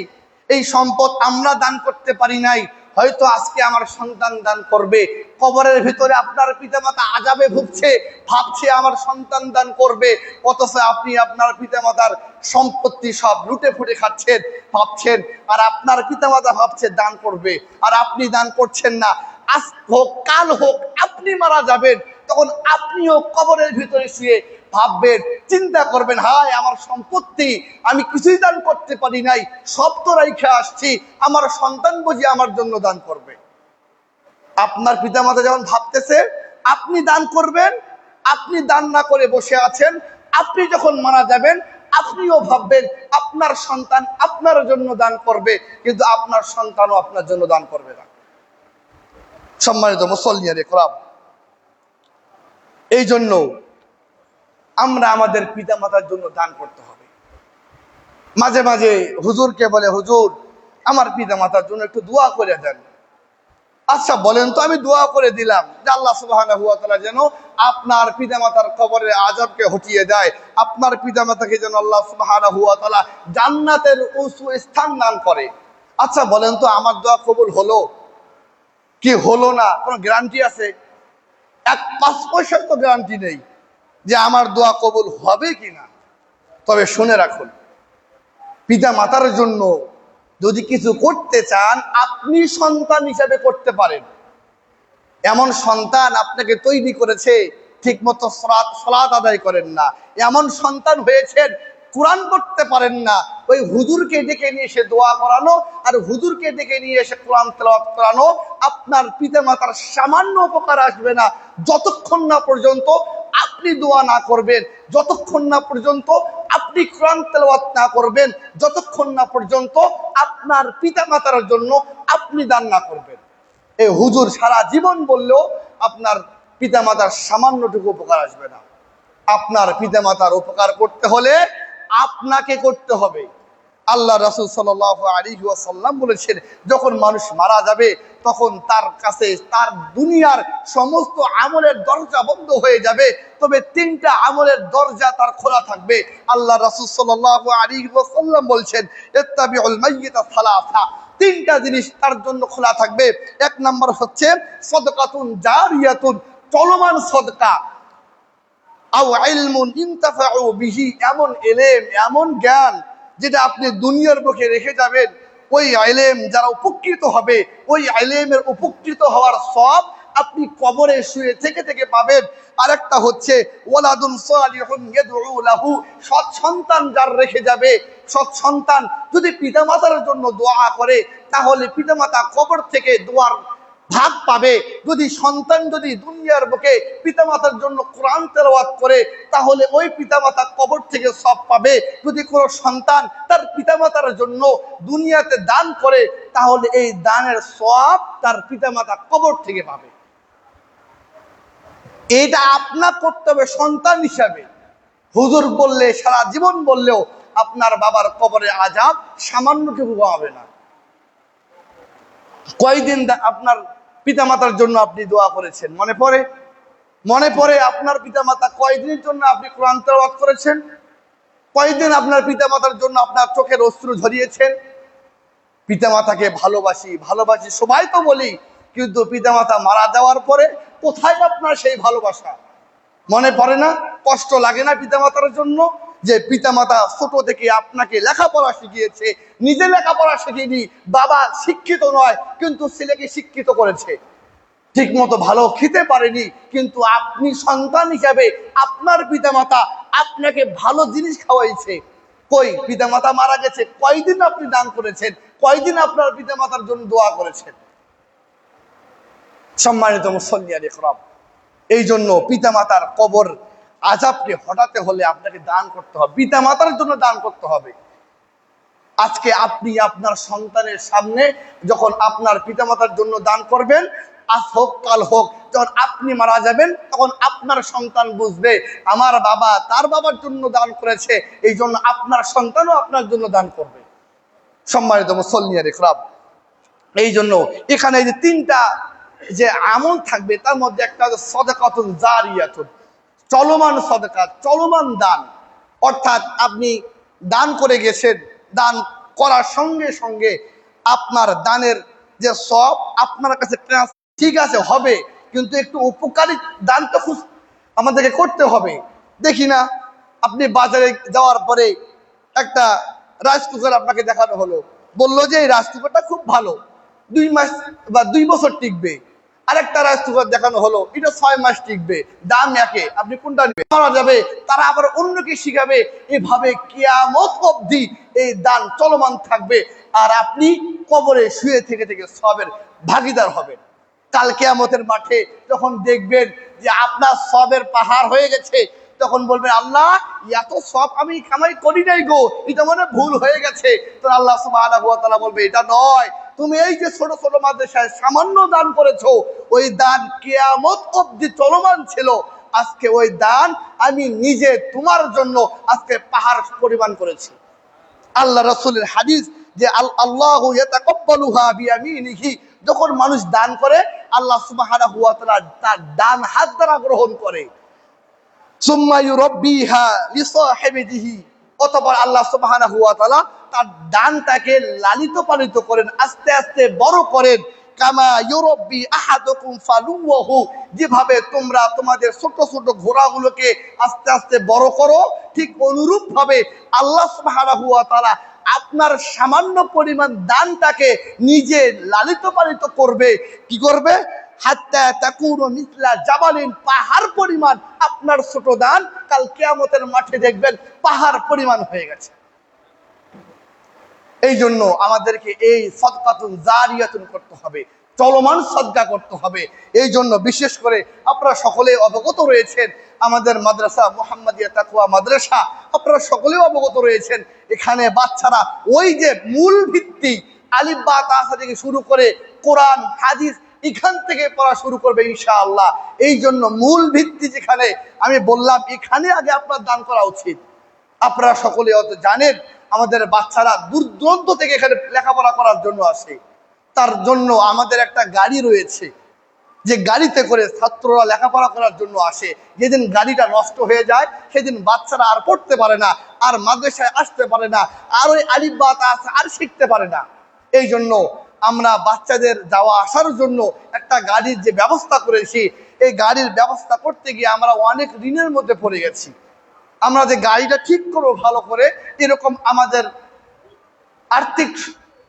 [SPEAKER 1] এই সম্পদ আমরা দান করতে পারি নাই, হয়তো আজকে আমার সন্তান দান করবে। কবরের ভিতরে আপনার পিতামাতা আযাবে ভুগছে, ভাবছে আমার সন্তান দান করবে, অথচ আপনি আপনার পিতামাতার সম্পত্তি সব লুটে ফুটে খাচ্ছেন, ভাবছেন। আর আপনার পিতামাতা ভাবছে দান করবে, আর আপনি দান করছেন না। আজ হোক কাল হোক আপনি মারা যাবেন, তখন আপনিও কবরের ভিতরে শুয়ে ভাববেন, চিন্তা করবেন, হায় আমার সম্পত্তি, আমি কিছুই দান করতে পারি নাই, সব তো রাইখে আসছি, আমার সন্তান বুঝি আমার জন্য দান করবে। আপনার পিতামাতা যেমন ভাবতেছে আপনি দান করবেন, আপনি দান না করে বসে আছেন, আপনি যখন মারা যাবেন আপনিও ভাববেন আপনার সন্তান আপনার জন্য দান করবে, কিন্তু আপনার সন্তানও আপনার জন্য দান করবে না। সম্মানিত মুসল্লিয়ানে কেরাম, এই জন্য আমরা আমাদের পিতামাতার জন্য দান করতে হবে। মাঝে মাঝে হুজুরকে বলে, হুজুর আমার পিতামাতার জন্য একটু দোয়া করে দেন। আচ্ছা বলেন তো, আমি দোয়া করে দিলাম যে আল্লাহ সুবহানাহু ওয়া তাআলা যেন আপনার পিতামাতার কবরের আযাবকে হটিয়ে দেয়, আপনার পিতামাতাকে যেন আল্লাহ সুবহানাহু ওয়া তাআলা জান্নাতের উঁচু স্থান দান করে। আচ্ছা বলেন তো, আমার দোয়া কবুল হলো কি হলো না কোনো গ্যারান্টি আছে? 1 পয়সার তো গ্যারান্টি নেই যে আমার দোয়া কবুল হবে কিনা। তবে শুনে রাখুন, পিতা মাতার জন্য যদি কিছু করতে চান, আপনি সন্তান হিসাবে করতে পারেন। এমন সন্তান আপনাকে তৈরি করেছে, ঠিক মতো সালাত আদায় করেন না, এমন সন্তান হয়েছেন কোরআন পড়তে পারেন না, ওই হুজুরকে ডেকে নিয়ে এসে দোয়া করানো আর হুজুরকে ডেকে নিয়ে এসে কোরআন তেলাওয়াত করানো আপনার পিতামাতার সামান্য উপকার আসবে না, যতক্ষণ না পর্যন্ত আপনি দোয়া না করবেন, যতক্ষণ না পর্যন্ত আপনি কোরআন তেলাওয়াত না করবেন, যতক্ষণ না পর্যন্ত আপনার পিতামাতার জন্য আপনি দান না করবেন। এই হুজুর সারা জীবন বললেও আপনার পিতামাতার সামান্যটুকু উপকার আসবে না। আপনার পিতামাতার উপকার করতে হলে আপনাকে করতে হবে। আল্লাহ রাসূল সাল্লাল্লাহু আলাইহি ওয়াসাল্লাম বলেছেন, যখন মানুষ মারা যাবে তখন তার কাছে তার দুনিয়ার সমস্ত আমলের দরজা বন্ধ হয়ে যাবে, তবে তিনটা আমলের দরজা তার খোলা থাকবে। আল্লাহ রাসূল সাল্লাল্লাহু আলাইহি ওয়াসাল্লাম বলছেন, ইত্তাবিউল মাইয়িতা সালাসা, তিনটা জিনিস তার জন্য খোলা থাকবে। এক নম্বর হচ্ছে সাদকাতুন জারিয়াতুন, চলমান সদকা, আও ইলমুন ইনতাফাউ বিহি, এমন ইলম, এমন জ্ঞান যেটা আপনি দুনিয়ার বুকে রেখে যাবেন, ওই ইলম যারা উপকৃত হবে, ওই ইলমের উপকৃত হওয়ার সব আপনি কবরে শুয়ে থেকে থেকে পাবেন। আরেকটা হচ্ছে ওয়ালাদুন সালিহুন ইয়াদউ লাহু, সৎ সন্তান যার রেখে যাবে, সৎ সন্তান যদি পিতামাতার জন্য দোয়া করে তাহলে পিতামাতা কবর থেকে দোয়ার ভাগ পাবে। যদি সন্তান যদি দুনিয়ার বুকে পিতামাতার জন্য কোরআন তেলাওয়াত করে তাহলে ওই পিতামাতা কবর থেকে সব পাবে। যদি কোনো সন্তান তার পিতামাতার জন্য দুনিয়াতে দান করে তাহলে এই দানের সব তার পিতামাতা কবর থেকে পাবে। এটা আপনার করতে হবে সন্তান হিসাবে। হুজুর বললে, সারা জীবন বললেও আপনার বাবার কবরে আযাব সামান্যটুকু হবে না। কয়দিন আপনার পিতামাতার জন্য আপনি দোয়া করেছেন মনে পড়ে? মনে পড়ে আপনার পিতামাতা কয়দিনের জন্য আপনি কোরআন তেলাওয়াত করেছেন? কয়দিন আপনার পিতামাতার জন্য আপনার চোখের অশ্রু ঝরিয়েছেন? পিতামাতাকে ভালোবাসি ভালোবাসি সবাই তো বলি, কিন্তু পিতামাতা মারা যাওয়ার পরে কোথায় আপনার সেই ভালোবাসা? মনে পড়ে না? কষ্ট লাগে না পিতামাতার জন্য? যে পিতামাতা ছোট থেকে আপনাকে লেখাপড়া শিখিয়েছে, নিজে লেখাপড়া শিখিনি, বাবা শিক্ষিত নয় কিন্তু ছেলেকে শিক্ষিত করেছে, ঠিক মতো ভালো খেতে পারেনি, কিন্তু আপনি সন্তান হিসাবে আপনার পিতামাতা আপনাকে ভালো জিনিস খাওয়াইছে। কই পিতামাতা মারা গেছে, কয়দিন আপনি দান করেছেন? কয়দিন আপনার পিতামাতার জন্য দোয়া করেছেন? সম্মানিত মুসল্লিয়ান ইকরাম, এই জন্য পিতামাতার কবর আযাবকে হটাতে হলে আপনাকে দান করতে হবে, পিতামাতার জন্য দান করতে হবে। আজকে আপনি আপনার সন্তানের সামনে যখন আপনার পিতামাতার জন্য দান করবেন, আজ হোক কাল হোক, যখন আপনি মারা যাবেন তখন আপনার সন্তান বুঝবে আমার বাবা তার বাবার জন্য দান করেছে, এই জন্য আপনার সন্তানও আপনার জন্য দান করবে। সম্মানিত মুসল্লিয়ান ইকরাম, এই জন্য এখানে যে তিনটা যে আমল থাকবে তার মধ্যে একটা হচ্ছে সাদাকাতুন জারিয়াতুন, চলমান সদকা, চলমান দান। অর্থাৎ আপনি দান করে গেছেন, দান করার সঙ্গে সঙ্গে আপনার দানের যে সব আপনার কাছে ঠিক আছে হবে, কিন্তু একটু উপকারী দান তো আমাদেরকে করতে হবে। দেখি না, আপনি বাজারে যাওয়ার পরে একটা রাইস কুকার আপনাকে দেখানো হলো, বললো যে এই রাইস কুকারটা খুব ভালো, 2 মাস বা 2 বছর টিকবে। আরেকটা রাইস কুকার দেখানো হলো, এটা 6 মাস টিকবে, দাম একে, আপনি কোনটা নেবেন? মারা যাবে, তারা আবার অন্যকে শিখাবে, এভাবে কিয়ামত অবধি এই দান চলমান থাকবে। আর আপনি কবরে শুয়ে থেকে থেকে সবের ভাগীদার হবেন। কাল কিয়ামতের মাঠে যখন দেখবেন যে আপনার সবের পাহাড় হয়ে গেছে, তখন বলবেন আল্লাহ এত সব আমি কামাই করি নাই গো, এটা মনে ভুল হয়ে গেছে। তো আল্লাহ সুবহানাহু ওয়া তাআলা বলবে এটা নয়, তুমি এই যে ছোট ছোট মাদ্রাসায় সামান্য দান করেছো, ওই দান কিয়ামত অবধি চলমান ছিল। আজকে ওই দান আমি নিজে তোমার জন্য আজকে পাহাড় পরিমাণ করেছি। আল্লাহ রাসূলের হাদিস যে আল্লাহু ইয়াতাকাব্বালুহা বিয়ামিনিহি, যখন মানুষ দান করে আল্লাহ সুবহানাহু ওয়া তাআলা তার ডান হাত দ্বারা গ্রহণ করে। সুম্মা ইউরাব্বিহা লিসাহিবিহি, অতঃপর আল্লাহ সুবহানাহু ওয়া তাআলা তার দানটাকে লালিত পালিত করেন, আস্তে আস্তে বড় করেন। কামা ইউরাব্বি আহাদুকুম ফালুহু, যেভাবে তোমরা তোমাদের ছোট ছোট ঘোড়াগুলোকে আস্তে আস্তে বড় করো, ঠিক অনুরূপ ভাবে আল্লাহ সুবহানাহু ওয়া তাআলা আপনার সামান্য পরিমাণ দানটাকে নিজে লালিত পালিত করবে। কি করবে? হাত্তা তাকুনু মিসলা জাবালিন, পাহাড় পরিমাণ আপনার ছোট দান কাল কিয়ামতের মাঠে দেখবেন পাহাড় পরিমাণ হয়ে গেছে। এই জন্য আমাদেরকে এই সাদকাতুন জারিয়াতুন করতে হবে, চলমান সদকা করতে হবে। এই জন্য বিশেষ করে আপনারা সকলে অবগত রয়েছেন, আমাদের মাদ্রাসা মুহাম্মাদিয়া তাকওয়া মাদ্রাসা, আপনারা সকলেও অবগত রয়েছেন। এখানে বাচ্চারা ওই যে মূল ভিত্তি আলিফ বা তা থেকে শুরু করে কোরআন হাদিস এখান থেকে পড়া শুরু করবে ইনশাআল্লাহ। এই জন্য মূল ভিত্তি যেখানে আমি বললাম, এখানে আগে আপনার দান করা উচিত। আপনারা সকলে অত জানেন আমাদের বাচ্চারা দূর দূরান্ত থেকে এখানে লেখাপড়া করার জন্য আসে। তার জন্য আমাদের একটা গাড়ি রয়েছে, যে গাড়িতে করে ছাত্ররা লেখাপড়া করার জন্য আসে। যেদিন গাড়িটা নষ্ট হয়ে যায় সেদিন বাচ্চারা আর পড়তে পারে না, আর মাদ্রাসায় আসতে পারে না, আর ওই আলিফ বা তা আর শিখতে পারে না। এই জন্য আমরা বাচ্চাদের যাওয়া আসার জন্য একটা গাড়ির যে ব্যবস্থা করেছি, এই গাড়ির ব্যবস্থা করতে গিয়ে আমরা অনেক ঋণের মধ্যে পড়ে গেছি। আমরা যে গাড়িটা ঠিক করবো ভালো করে, এরকম আমাদের আর্থিক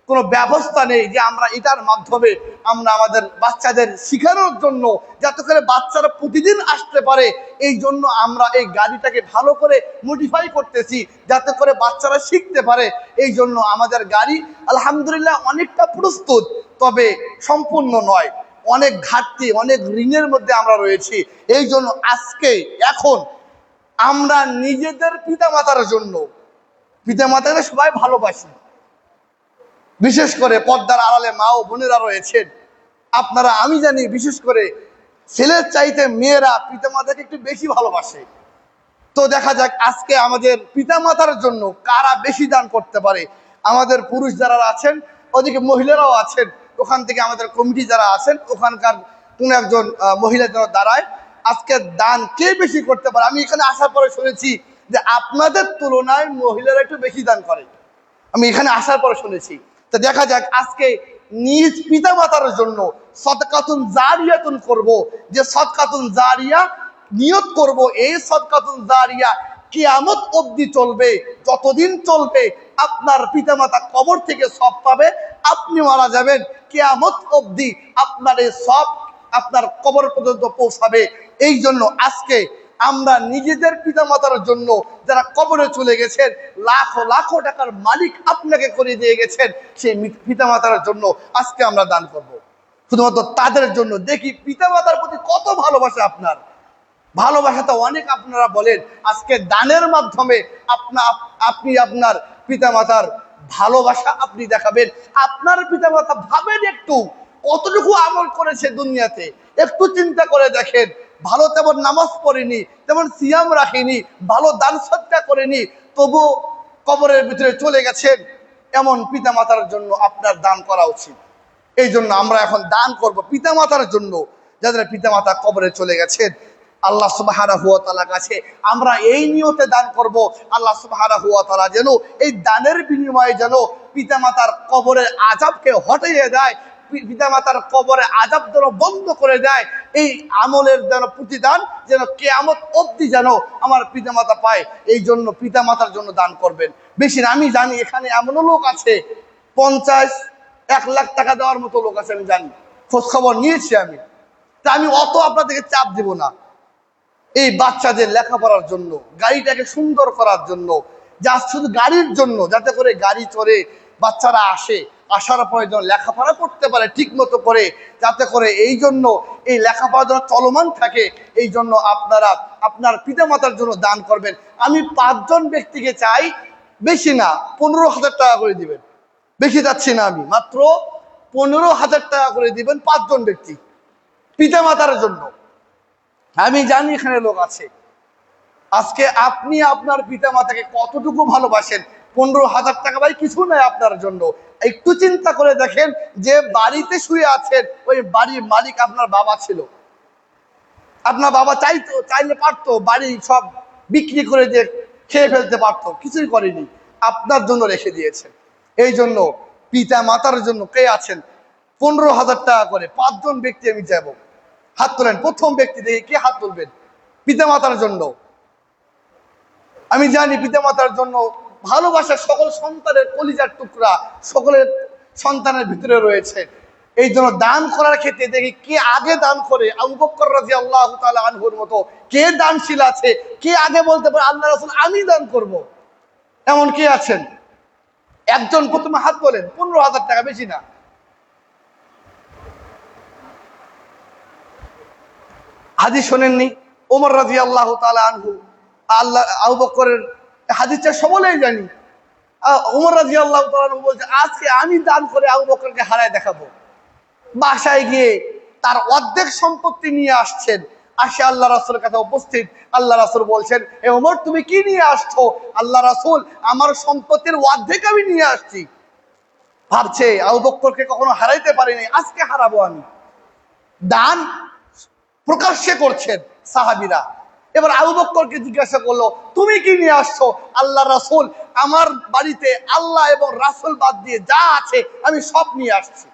[SPEAKER 1] কোনো ব্যবস্থা নেই যে আমরা এটার মাধ্যমে আমরা আমাদের বাচ্চাদের শেখানোর জন্য, যাতে করে বাচ্চারা প্রতিদিন আসতে পারে, এই জন্য আমরা এই গাড়িটাকে ভালো করে মডিফাই করতেছি, যাতে করে বাচ্চারা শিখতে পারে। এই জন্য আমাদের গাড়ি আলহামদুলিল্লাহ অনেকটা প্রস্তুত, তবে সম্পূর্ণ নয়, অনেক ঘাটতি, অনেক ঋণের মধ্যে আমরা রয়েছি। এই জন্য আজকে এখন আমরা নিজেদের পিতামাতার জন্য, পিতামাতাকে সবাই ভালোবাসি, বিশেষ করে পর্দার আড়ালে মা ও বোনেরা রয়েছেন, আপনারা আমি জানি বিশেষ করে ছেলের চাইতে মেয়েরা পিতামাতাকে একটু বেশি ভালোবাসে। তো দেখা যাক আজকে আমাদের পিতামাতার জন্য কারা বেশি দান করতে পারে। আমাদের পুরুষ যারা আছেন, ওদিকে মহিলারাও আছেন, ওখান থেকে আমাদের কমিটি যারা আছেন ওখানকার কোনো একজন মহিলা যারা দাঁড়ায়, আজকে দান কে বেশি করতে পারে। আমি এখানে আসার পরে শুনেছি যে আপনাদের তুলনায় মহিলারা একটু বেশি দান করে, আমি এখানে আসার পরে শুনেছি। তো দেখা যাক আজকে নিজ পিতামাতার জন্য সদকাতুন জারিয়াতুন করব, যে সদকাতুন জারিয়া নিয়ত করব, এই সদকাতুন জারিয়া কিয়ামত অবধি চলবে। যতদিন চলবে আপনার পিতামাতা কবর থেকে সব পাবে, আপনি মারা যাবেন, কিয়ামত অবধি আপনার এই সব আপনার কবর পর্যন্ত পৌঁছাবে। এই জন্য আজকে আমরা নিজেদের পিতামাতার জন্য, যারা কবরে চলে গেছেন, লাখো লাখো টাকার মালিক আপনাকে করে দিয়ে গেছেন, সেই পিতামাতার জন্য আজকে আমরা দান করব, শুধুমাত্র তাদের জন্য। দেখি পিতামাতার প্রতি কত ভালোবাসা আপনার। ভালোবাসা তো অনেক আপনারা বলেন, আজকে দানের মাধ্যমে আপনি আপনার পিতামাতার ভালোবাসা আপনি দেখাবেন। আপনার পিতামাতা ভাবেন একটু কতটুকু আমল করেছে দুনিয়াতে, একটু চিন্তা করে দেখেন। ভালো তেমন নামাজ পড়েনি, তেমন সিয়াম রাখেনি, ভালো দান সদকা করেনি, তবু কবরের ভিতরে চলে গেছেন। এমন পিতামাতার জন্য আপনার দান করা উচিত। এই জন্য আমরা এখন দান করব পিতামাতার জন্য, যাদের পিতামাতা কবরে চলে গেছেন। আল্লাহ সুবহানাহু ওয়া তাআলার কাছে আমরা এই নিয়তে দান করব, আল্লাহ সুবহানাহু ওয়া তাআলা যেন এই দানের বিনিময়ে যেন পিতামাতার কবরের আযাবকে হটিয়ে দেয়, পিতামাতার কবরে আযাব যেন বন্ধ করে দেয়। এই আমলের যেন প্রতিদান যেন কিয়ামত অবধি যেন আমার পিতামাতা পায়। এই জন্য পিতামাতার জন্য দান করবেন বেশি না। আমি জানি এখানে এমনও লোক আছে 50-1 লাখ টাকা দেওয়ার মতো লোক আছে, আমি জানি, খোঁজ খবর নিয়েছি আমি। তা আমি অত আপনাদেরকে চাপ দেব না। এই বাচ্চাদের লেখাপড়ার জন্য, গাড়িটাকে সুন্দর করার জন্য, যা শুধু গাড়ির জন্য, যাতে করে গাড়ি চড়ে বাচ্চারা আসে, আসার পরে যেন লেখাপড়া করতে পারে ঠিক মতো করে, যাতে করে এই জন্য এই লেখাপড়া যেন চলমান থাকে। এই জন্য আপনারা আপনার পিতামাতার জন্য দান করবেন। আমি 5 জন ব্যক্তিকে চাই, বেশি না, 15,000 টাকা করে দিবেন। বেশি যাচ্ছি না আমি, মাত্র 15,000 টাকা করে দিবেন 5 জন ব্যক্তি পিতামাতার জন্য। আমি জানি এখানে লোক আছে, আজকে আপনি আপনার পিতামাতাকে কতটুকু ভালোবাসেন। 15,000 টাকা ভাই কিছু নয় আপনার জন্য। একটু চিন্তা করে দেখেন, যে বাড়িতে শুয়ে আছেন ওই বাড়ির মালিক আপনার বাবা ছিল। আপনার বাবা চাইলে পারতো বাড়ি সব বিক্রি করে দিয়ে খেয়ে ফেলতে পারতো, কিছুই করেনি, আপনার জন্য রেখে দিয়েছেন। এই জন্য পিতা মাতার জন্য কে আছেন 15,000 টাকা করে 5 জন ব্যক্তি আমি যাব, হাত তোলেন। প্রথম ব্যক্তি দেখে কে হাত তুলবেন? পিতামাতার জন্য। আমি জানি পিতামাতার জন্য ভালোবাসা সকল সন্তানের কলিজার টুকরা সকলের সন্তানের ভিতরে রয়েছে। এই জন্য দান করার ক্ষেত্রে দেখি কে আগে দান করে। আবু বকর রাদিয়াল্লাহু তাআলা আনহুর মতো কে দানশীল আছে, কে আগে বলতে পারে আল্লাহ রাসূল আমি দান করব, এমন কে আছেন? একজন প্রথমে হাত তোলেন। 15,000 টাকা, বেশি না। হাদিস শোনেননি? ওমর রাদিয়াল্লাহু তাআলা আনহু, আল্লাহ আবু বকরের হাদিসটা সকলেই জানি। ওমর রাদিয়াল্লাহু তাআলা আনহু বলছে আজকে আমি দান করে আবু বকরকে হারায় দেখাবো। বাসায় গিয়ে তার অর্ধেক সম্পত্তি নিয়ে আসছেন, আসে আল্লাহ রাসূলের কাছে উপস্থিত। আল্লাহ রাসূল বলছেন, এ ওমর তুমি কি নিয়ে আসছো? আল্লাহ রাসূল, আমার সম্পত্তির অর্ধেক আমি নিয়ে আসছি। ভাবছে আবু বকরকে কখনো হারাইতে পারিনি, আজকে হারাবো আমি। দান প্রকাশ্যে করছেন সাহাবীরা। এবার আবু বকরকে জিজ্ঞাসা করলো, তুমি কি নিয়ে আসছো? আল্লাহ রাসূল, আমার বাড়িতে আল্লাহ এবং রাসূল বাদ দিয়ে যা আছে আমি সব নিয়ে আসছি।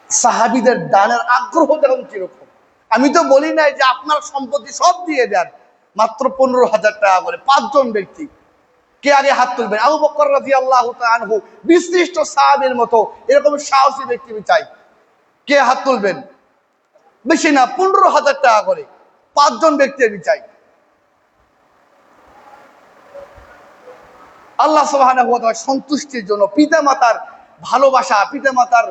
[SPEAKER 1] সাহাবীদের দানের আগ্রহ দেখুন কিরকম। আমি তো বলি নাই যে আপনার সম্পত্তি সব দিয়ে দেন, মাত্র 15,000 টাকা করে 5 জন ব্যক্তি। কে আগে হাত তুলবেন? আবু বকর রাদিয়াল্লাহু তাআলা আনহু, বিশিষ্ট সাহাবীর মতো এরকম সাহসী ব্যক্তি আমি চাই। কে হাত তুলবেন? বেশি না, 15,000 টাকা করে 5 জন ব্যক্তি আমি চাই। আল্লাহ সুবহানাহু ওয়া তাআলা সন্তুষ্টির জন্য, পিতামাতার ভালোবাসা, পিতামাতার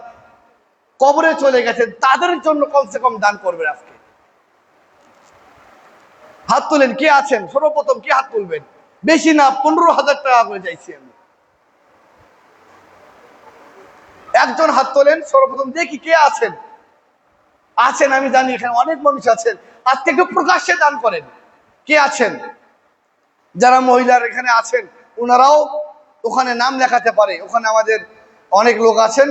[SPEAKER 1] কবরে চলে গেছেন তাদের জন্য কমসে কম দান করবেন আজকে। হাত তুলেন, কে আছেন? সর্বপ্রথম কে হাত তুলবেন? বেশি না, 15,000 টাকা করে চাইছি আমি। একজন হাত তোলেন সর্বপ্রথম, দেখি কে আছেন। আছেন, আমি জানি এখানে অনেক মানুষ আছেন। আজকে একটু প্রকাশ্যে দান করেন। কে আছেন? যারা মহিলার এখানে আছেন ওনারাও ওখানে নাম লেখাতে পারে। ওখানে আমাদের অনেক লোক আছেন,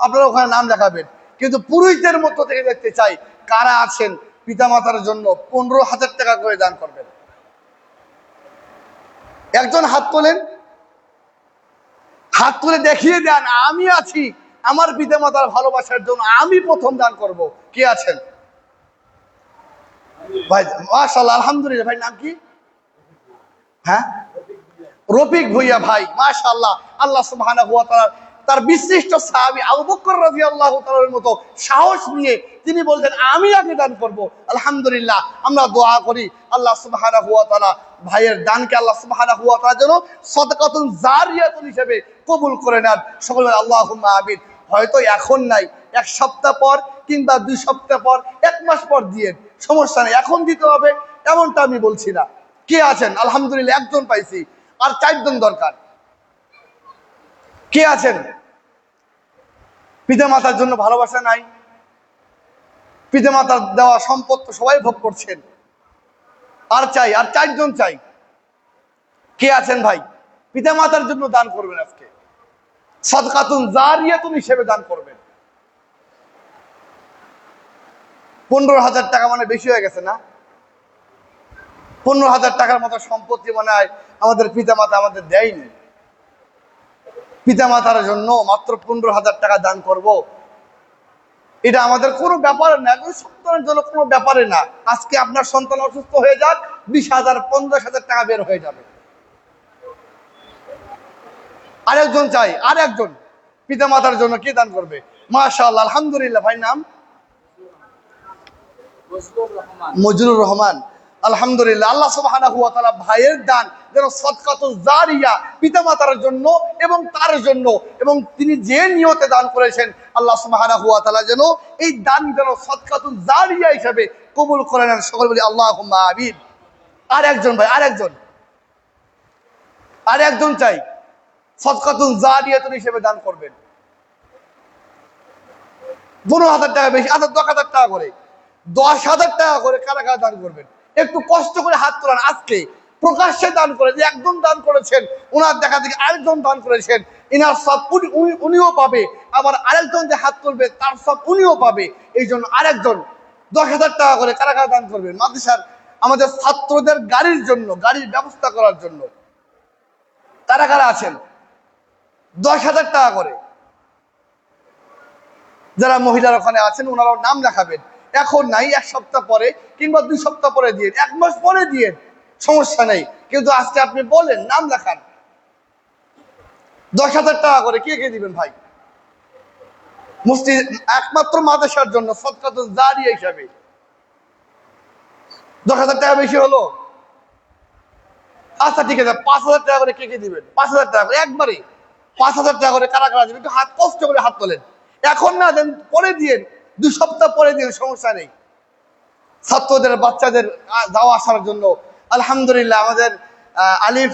[SPEAKER 1] আপনারা ওখানে নাম লেখাবেন। কিন্তু পুরুষদের মধ্য থেকে দেখতে চাই কারা আছেন পিতামাতার জন্য 15,000 টাকা করে দান করবেন। একজন হাত তোলেন, হাত তুলে দেখিয়ে দেন, আমি আছি, আমার পিতামাতার ভালোবাসার জন্য আমি প্রথম দান করব। কে আছেন ভাই? মাশাআল্লাহ, আলহামদুলিল্লাহ। ভাই নাম কি? হ্যাঁ, রফিক ভুইয়া ভাই, মাশাআল্লাহ। আল্লাহ সুবহানাহু ওয়া তাআলা তার বিশিষ্ট সাহাবী আবু বকর রাদিয়াল্লাহু তাআলার মতো সাহস নিয়ে তিনি বলতেন, আমি আগে দান করব। আলহামদুলিল্লাহ, আমরা দোয়া করি আল্লাহ সুবহানাহু ওয়া তাআলা ভাইয়ের দানকে আল্লাহ সুবহানাহু ওয়া তাআলা যেন সাদাকাতুন জারিয়াতুন হিসেবে কবুল করে নেন। সকলে আল্লাহুম্মা আমিন। হয়তো এখন নাই, 1 সপ্তাহ পর কিংবা 2 সপ্তাহ পর, 1 মাস পর দিয়ে সমস্যা নেই, এখন দিতে হবে এমনটা আমি বলছি না। কে আছেন? আলহামদুলিল্লাহ, একজন পাইছি, আর 4 জন দরকার। কে আছেন পিতা মাতার জন্য ভালোবাসা নাই? পিতা মাতার দেওয়া সম্পদ তো সবাই ভোগ করছেন, আর চাই, আর 4 জন চাই। কে আছেন ভাই? পিতা মাতার জন্য দান করবেন আজকে, সাদকাতুন জারিয়াতুন হিসেবে দান করবেন। 15,000 টাকা মানে বেশি হয়ে গেছে না? 15,000 টাকার মতো সম্পত্তি মনে হয় আমাদের পিতা মাতা আমাদের দেয়নি। পিতা মাতার জন্য মাত্র 15,000 টাকা দান করব, এটা আমাদের কোনো ব্যাপার না, সন্তানের জন্য কোনো ব্যাপারে না। আজকে আপনার সন্তান অসুস্থ হয়ে যাক, 20,000 50,000 টাকা বের হয়ে যাবে। আরেকজন চাই, আরেকজন পিতা মাতার জন্য কে দান করবে? মাশাআল্লাহ, আলহামদুলিল্লাহ। ভাই নাম? মজরুর রহমান। আলহামদুলিল্লাহ, আল্লাহ সুবহানাহু ওয়া তাআলা ভাইয়ের দান যেন সাদকাতুল জারিয়া পিতামাতার জন্য এবং তার জন্য, এবং তিনি যে নিয়তে দান করেছেন আল্লাহ সুবহানাহু ওয়া তাআলা যেন এই দান যেন সাদকাতুল জারিয়া হিসেবে কবুল করে নেন। সকলে বলি আল্লাহুম্মা আমিন। আর একজন ভাই, আর একজন চাই সাদকাতুল জারিয়াতুন হিসেবে দান করবেন। 15,000 টাকা বেশি, আচ্ছা 10,000 টাকা করে, 10,000 টাকা করে কারা কারা দান করবেন? একটু কষ্ট করে হাত তোলান। আজকে প্রকাশ্যে দান করে, যে একজন দান করেছেন ওনার দেখা দেখি আরেকজন দান করেছেন, এনার সব উনিও পাবে, আবার আরেকজন যে হাত তুলবে তার সব উনিও পাবে। এই জন্য আরেকজন 10,000 টাকা করে কারা কারা দান করবেন? মাদ্রাসার আমাদের ছাত্রদের গাড়ির জন্য, গাড়ির ব্যবস্থা করার জন্য কারা কারা আছেন? 10,000 টাকা করে। যারা মহিলার ওখানে আছেন ওনারাও নাম লেখাবেন। এখন নাই, 1 সপ্তাহ পরে কিংবা 2 সপ্তাহ পরে দিয়ে, 1 মাস পরে দিয়ে, সমস্যা নেই, কিন্তু আজকে আপনি বলেন, নাম লেখান। 10,000 টাকা করে কে কে দিবেন ভাই? মসজিদ একমাত্র মাদ্রাসার জন্য সাদকাতুল জারিয়া হিসাবে 10,000 টাকা বেশি হলো? আচ্ছা ঠিক আছে, 5,000 টাকা করে কে কে দিবেন? 5,000 টাকা করে একবারে, 5,000 টাকা করে কারা কারা দিবেন? একটু হাত কষ্ট করে হাত তোলেন। এখন না দেন, পরে দিয়ে, 2 সপ্তাহ পরে দিয়ে, সমস্যা নেই। ছাত্রদের বাচ্চাদের যাওয়া আসার জন্য আলহামদুলিল্লাহ আমাদের আলিফ,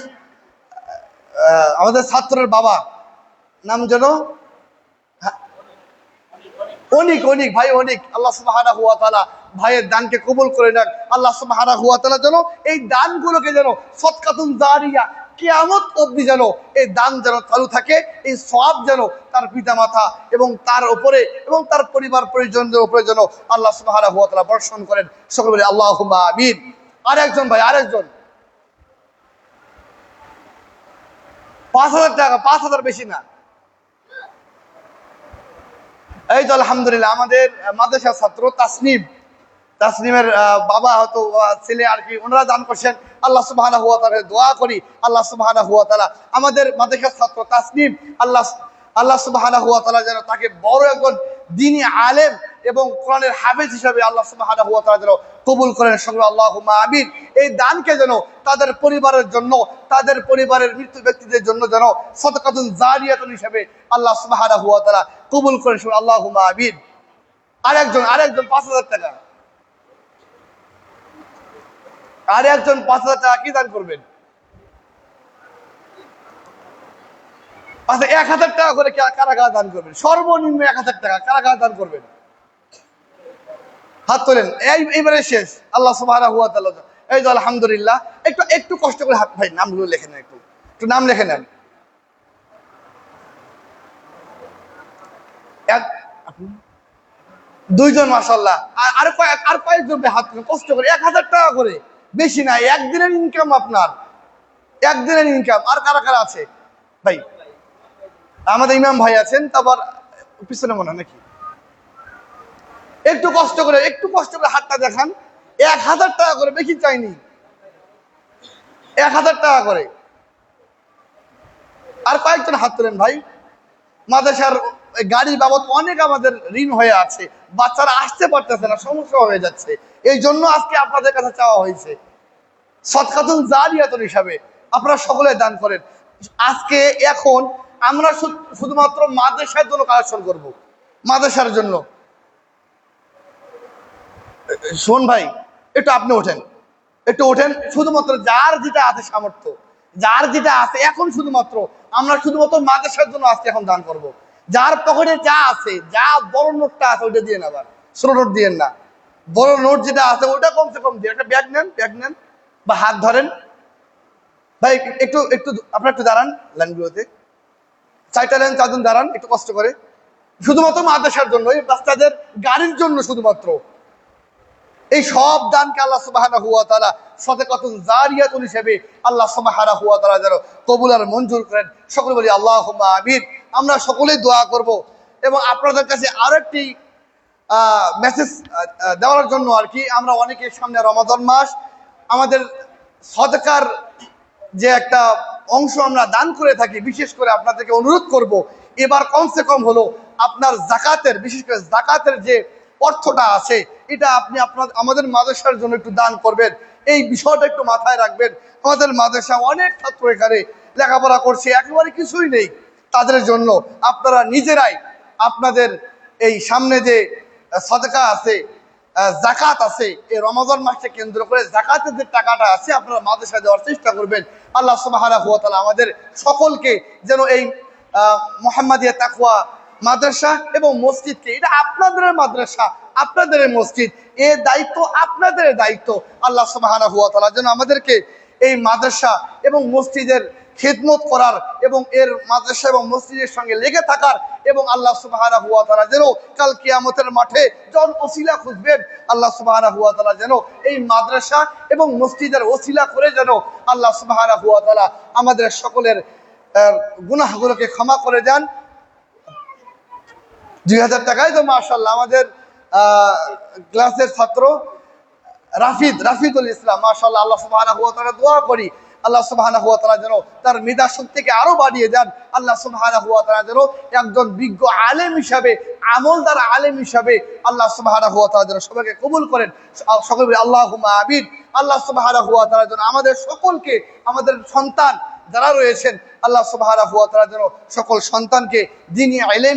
[SPEAKER 1] আমাদের ছাত্রের বাবা নাম যেন অনিক, অনিক ভাই, অনিক। আল্লাহ সুবহানাহু ওয়া তাআলা ভাইয়ের দানকে কবুল করে নেন। আল্লাহ সুবহানাহু ওয়া তাআলা যেন এই দানগুলোকে যেন সদকাতুন জারিয়া কিয়ামত অবধি যেন এই দান যেন চালু থাকে, এই সওয়াব যেন তার পিতামাতা এবং তার উপরে এবং তার পরিবার পরিজনদের উপরে যেন আল্লাহ সুবহানাহু ওয়া তাআলা বর্ষণ করেন। সকলে বলি আল্লাহুম্মা আমিন। আরেকজন ভাই, আরেকজন 5,000 টাকা, 5,000 বেশি না। এই তো আলহামদুলিল্লাহ আমাদের মাদ্রাসার ছাত্র তাসনিমের বাবা হয়তো ছেলে আর কি, ওনারা দান করছেন। আল্লাহ সুবহানাহু ওয়া তাআলা দোয়া করি আল্লাহ সুবহানাহু ওয়া তাআলা আমাদের মাদ্রাসার ছাত্র তাসনিম আল্লাহ সুবহানাহু ওয়া তাআলা যেন তাকে বড় একজন দ্বীনি আলেম এবং কোরআনের হাফেজ হিসেবে আল্লাহ সুবহানাহু ওয়া তাআলা যেন কবুল করেন। সকলে আল্লাহুম্মা আমিন। এই দানকে যেন তাদের পরিবারের জন্য, তাদের পরিবারের মৃত্যু ব্যক্তিদের জন্য যেন সাদাকাতুন জারিয়াতুন হিসেবে আল্লাহ সুবহানাহু ওয়া তাআলা কবুল করেন। সকলে আল্লাহুম্মা আমিন। আরেকজন 5,000 টাকা, আরেকজন 5,000 টাকা কি দান করবেন? আচ্ছা 1,000 টাকা করে কারা কারা দান করবেন? সর্বনিম্ন 1,000 টাকা কারা কারা দান করবেন? হাত তোলেন। এইবারে শেষ। আল্লাহ সুবহানাহু ওয়া তাআলা, এই তো আলহামদুলিল্লাহ। একটু কষ্ট করে হাত, ভাই নামগুলো লেখে নেন, একটু নাম লেখে নেন। দুইজন মাশাআল্লাহ। আর কয়েকজন হাত তোলেন কষ্ট করে। 1,000 টাকা করে, বেশি না, একদিনের ইনকাম আপনার, একদিনের ইনকাম। আর কারা কারা আছে ভাই? আমাদের ইমাম ভাই আছেন, তারপর পিছনে মনে হয় নাকি? একটু কষ্ট করে হাতটা দেখান। 1,000 টাকা করে, বেশি চাইনি, 1,000 টাকা করে। আর কয়েকজন হাত তোলেন ভাই। মাদ্রাসার গাড়ি বাবদ অনেক আমাদের ঋণ হয়ে আছে, বাচ্চারা আসতে পারতেছে না, সমস্যা হয়ে যাচ্ছে। এই জন্য আজকে আপনাদের কাছে চাওয়া হয়েছে সাদকাতুন জারিয়াতুন হিসাবে আপনারা সকলে দান করেন। আজকে এখন আমরা শুধুমাত্র মাদ্রাসার জন্য কালেকশন করব, মাদ্রাসার জন্য। শোন ভাই, আপনি একটু ওঠেন। শুধুমাত্র যার যেটা আছে সামর্থ্য, যার যেটা আছে এখন, আমরা শুধুমাত্র মাদ্রাসার জন্য আজকে এখন দান করব। যার পকেটে যা আছে, যা বড় নোটটা আছে ওইটা দিয়ে নেবার, ছোট নোট দিয়েন না। বড় নোট যেটা আছে ওটা কমসে কম দিয়ে একটা ব্যাগ নেন বা হাত ধরেন। ভাই একটু আপনারা একটু দাঁড়ান লাইনগুলোতে, 4টা লাইন 4জন দাঁড়ান একটু কষ্ট করে। শুধুমাত্র মাদ্রাসার জন্য, এই বাচ্চাদের গাড়ির জন্য শুধুমাত্র। এই সব দানকে আল্লাহ সুবহানাহু ওয়া তাআলা সাদাকাতুন জারিয়াতুন হিসেবে আল্লাহ সুবহানাহু ওয়া তাআলা যেন কবুল আর মঞ্জুর করেন। সকলে বলি আল্লাহুম্মা আমিন। আমরা সকলেই দোয়া করব। এবং আপনাদের কাছে আরো একটি মেসেজ দেওয়ার জন্য আর কি, আমরা অনেকের সামনে রমাদান মাস, আমাদের সদকার যে একটা অংশ আমরা দান করে থাকি, বিশেষ করে আপনাদেরকে অনুরোধ করব এবার কমসে কম হলো আপনার জাকাতের, বিশেষ করে জাকাতের যে অর্থটা আছে এটা আপনি আমাদের মাদ্রাসার জন্য একটু দান করবেন। এই বিষয়টা একটু মাথায় রাখবেন। আমাদের মাদ্রাসা অনেক ছাত্র এখানে লেখাপড়া করছে, একেবারে কিছুই নেই, তাদের জন্য আপনারা নিজেরাই আপনাদের এই সামনে যে সাদকা আছে, জাকাত আছে, এই রমাদান মাসকে কেন্দ্র করে জাকাতের যে টাকাটা আছে আপনারা মাদ্রাসায় দেওয়ার চেষ্টা করবেন। আল্লাহ সুবহানাহু ওয়া তাআলা আমাদের সকলকে যেন এই মুহাম্মাদিয়া তাকওয়া মাদ্রাসা এবং মসজিদকে, এটা আপনাদের মাদ্রাসা, আপনাদের মসজিদ, এর দায়িত্ব আপনাদের দায়িত্ব। আল্লাহ সুবহানাহু ওয়া তাআলা যেন আমাদেরকে এই মাদ্রাসা এবং মসজিদের খিদমত করার এবং এর মাদ্রাসা এবং মসজিদের সঙ্গে লেগে থাকার, এবং আল্লাহ সুবহানাহু ওয়া তাআলা যেন কাল কিয়ামতের মাঠে যখন ওসিলা খুঁজবেন, আল্লাহ সুবহানাহু ওয়া তাআলা যেন এই মাদ্রাসা এবং মসজিদের ওসিলা করে যেন আল্লাহ সুবহানাহু ওয়া তাআলা আমাদের সকলের গুনাহগুলোকে ক্ষমা করে দেন। 2,000 টাকায় তো মাশাআল্লাহ আমাদের ক্লাসের ছাত্র রাফিদুল ইসলাম, মাশাআল্লাহ। আল্লাহ সুবহানাহু ওয়া তাআলা দোয়া করি আল্লাহ সুবহানাহু ওয়া তাআলা যেন তার মেধা শক্তিকে আরো বাড়িয়ে দেন। আল্লাহ সুবহানাহু ওয়া তাআলা যেন একজন বিজ্ঞ আলেম হিসাবে, আমলদার আলেম হিসাবে আল্লাহ সুবহানাহু ওয়া তাআলা যেন সবাইকে কবুল করেন। সকলে বলি আল্লাহুম্মা আমিন। আল্লাহ সুবহানাহু ওয়া তাআলা যেন আমাদের সকলকে, আমাদের সন্তান যারা রয়েছেন, আল্লাহ সুবহানাহু ওয়া তাআলা যেন সকল সন্তানকে দ্বীনি আলেম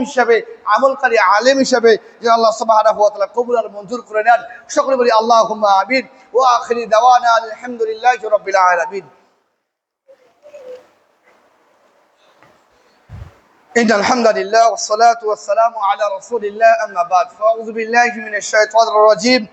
[SPEAKER 1] হিসাবে আমলকারী আলেম হিসাবে যেন আল্লাহ সুবহানাহু ওয়া তাআলা কবুল আর মঞ্জুর করে নেন। সকলে বলি আল্লাহুম্মা আমিন। ওয়া আখিরি দাওয়ানা আলহামদুলিল্লাহি রাব্বিল আলামিন। إن الحمد لله والصلاة والسلام على رسول الله أما بعد فأعوذ بالله من الشيطان الرجيم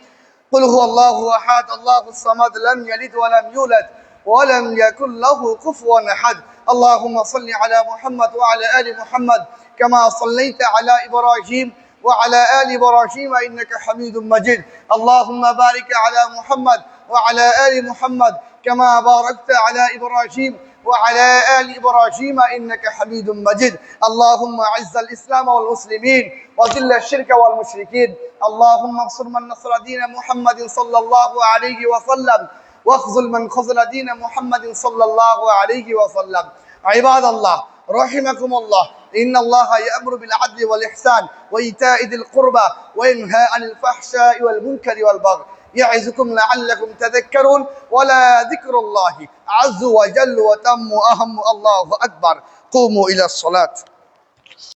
[SPEAKER 1] قل هو الله أحد الله الصمد لم يلد ولم يولد ولم يكن له كفوا أحد اللهم صل على محمد وعلى آل محمد كما صليت على إبراهيم وعلى آل إبراهيم إنك حميد مجيد اللهم بارك على محمد وعلى آل محمد كما باركت على إبراهيم وعلى آل إبراهيم إنك حميد مجيد اللهم أعز الإسلام والمسلمين وذل الشرك والمشركين اللهم انصر من نصر دين محمد صلى الله عليه وسلم واخذل من خذل دين محمد صلى الله عليه وسلم عباد الله رحمكم الله إن الله يأمر بالعدل والإحسان وإيتاء ذي القربى وينهى عن الفحشاء والمنكر والبغي يعظكم لعلكم تذكرون ولا ذكر الله عز وجل وتم أهم الله أكبر قوموا إلى الصلاة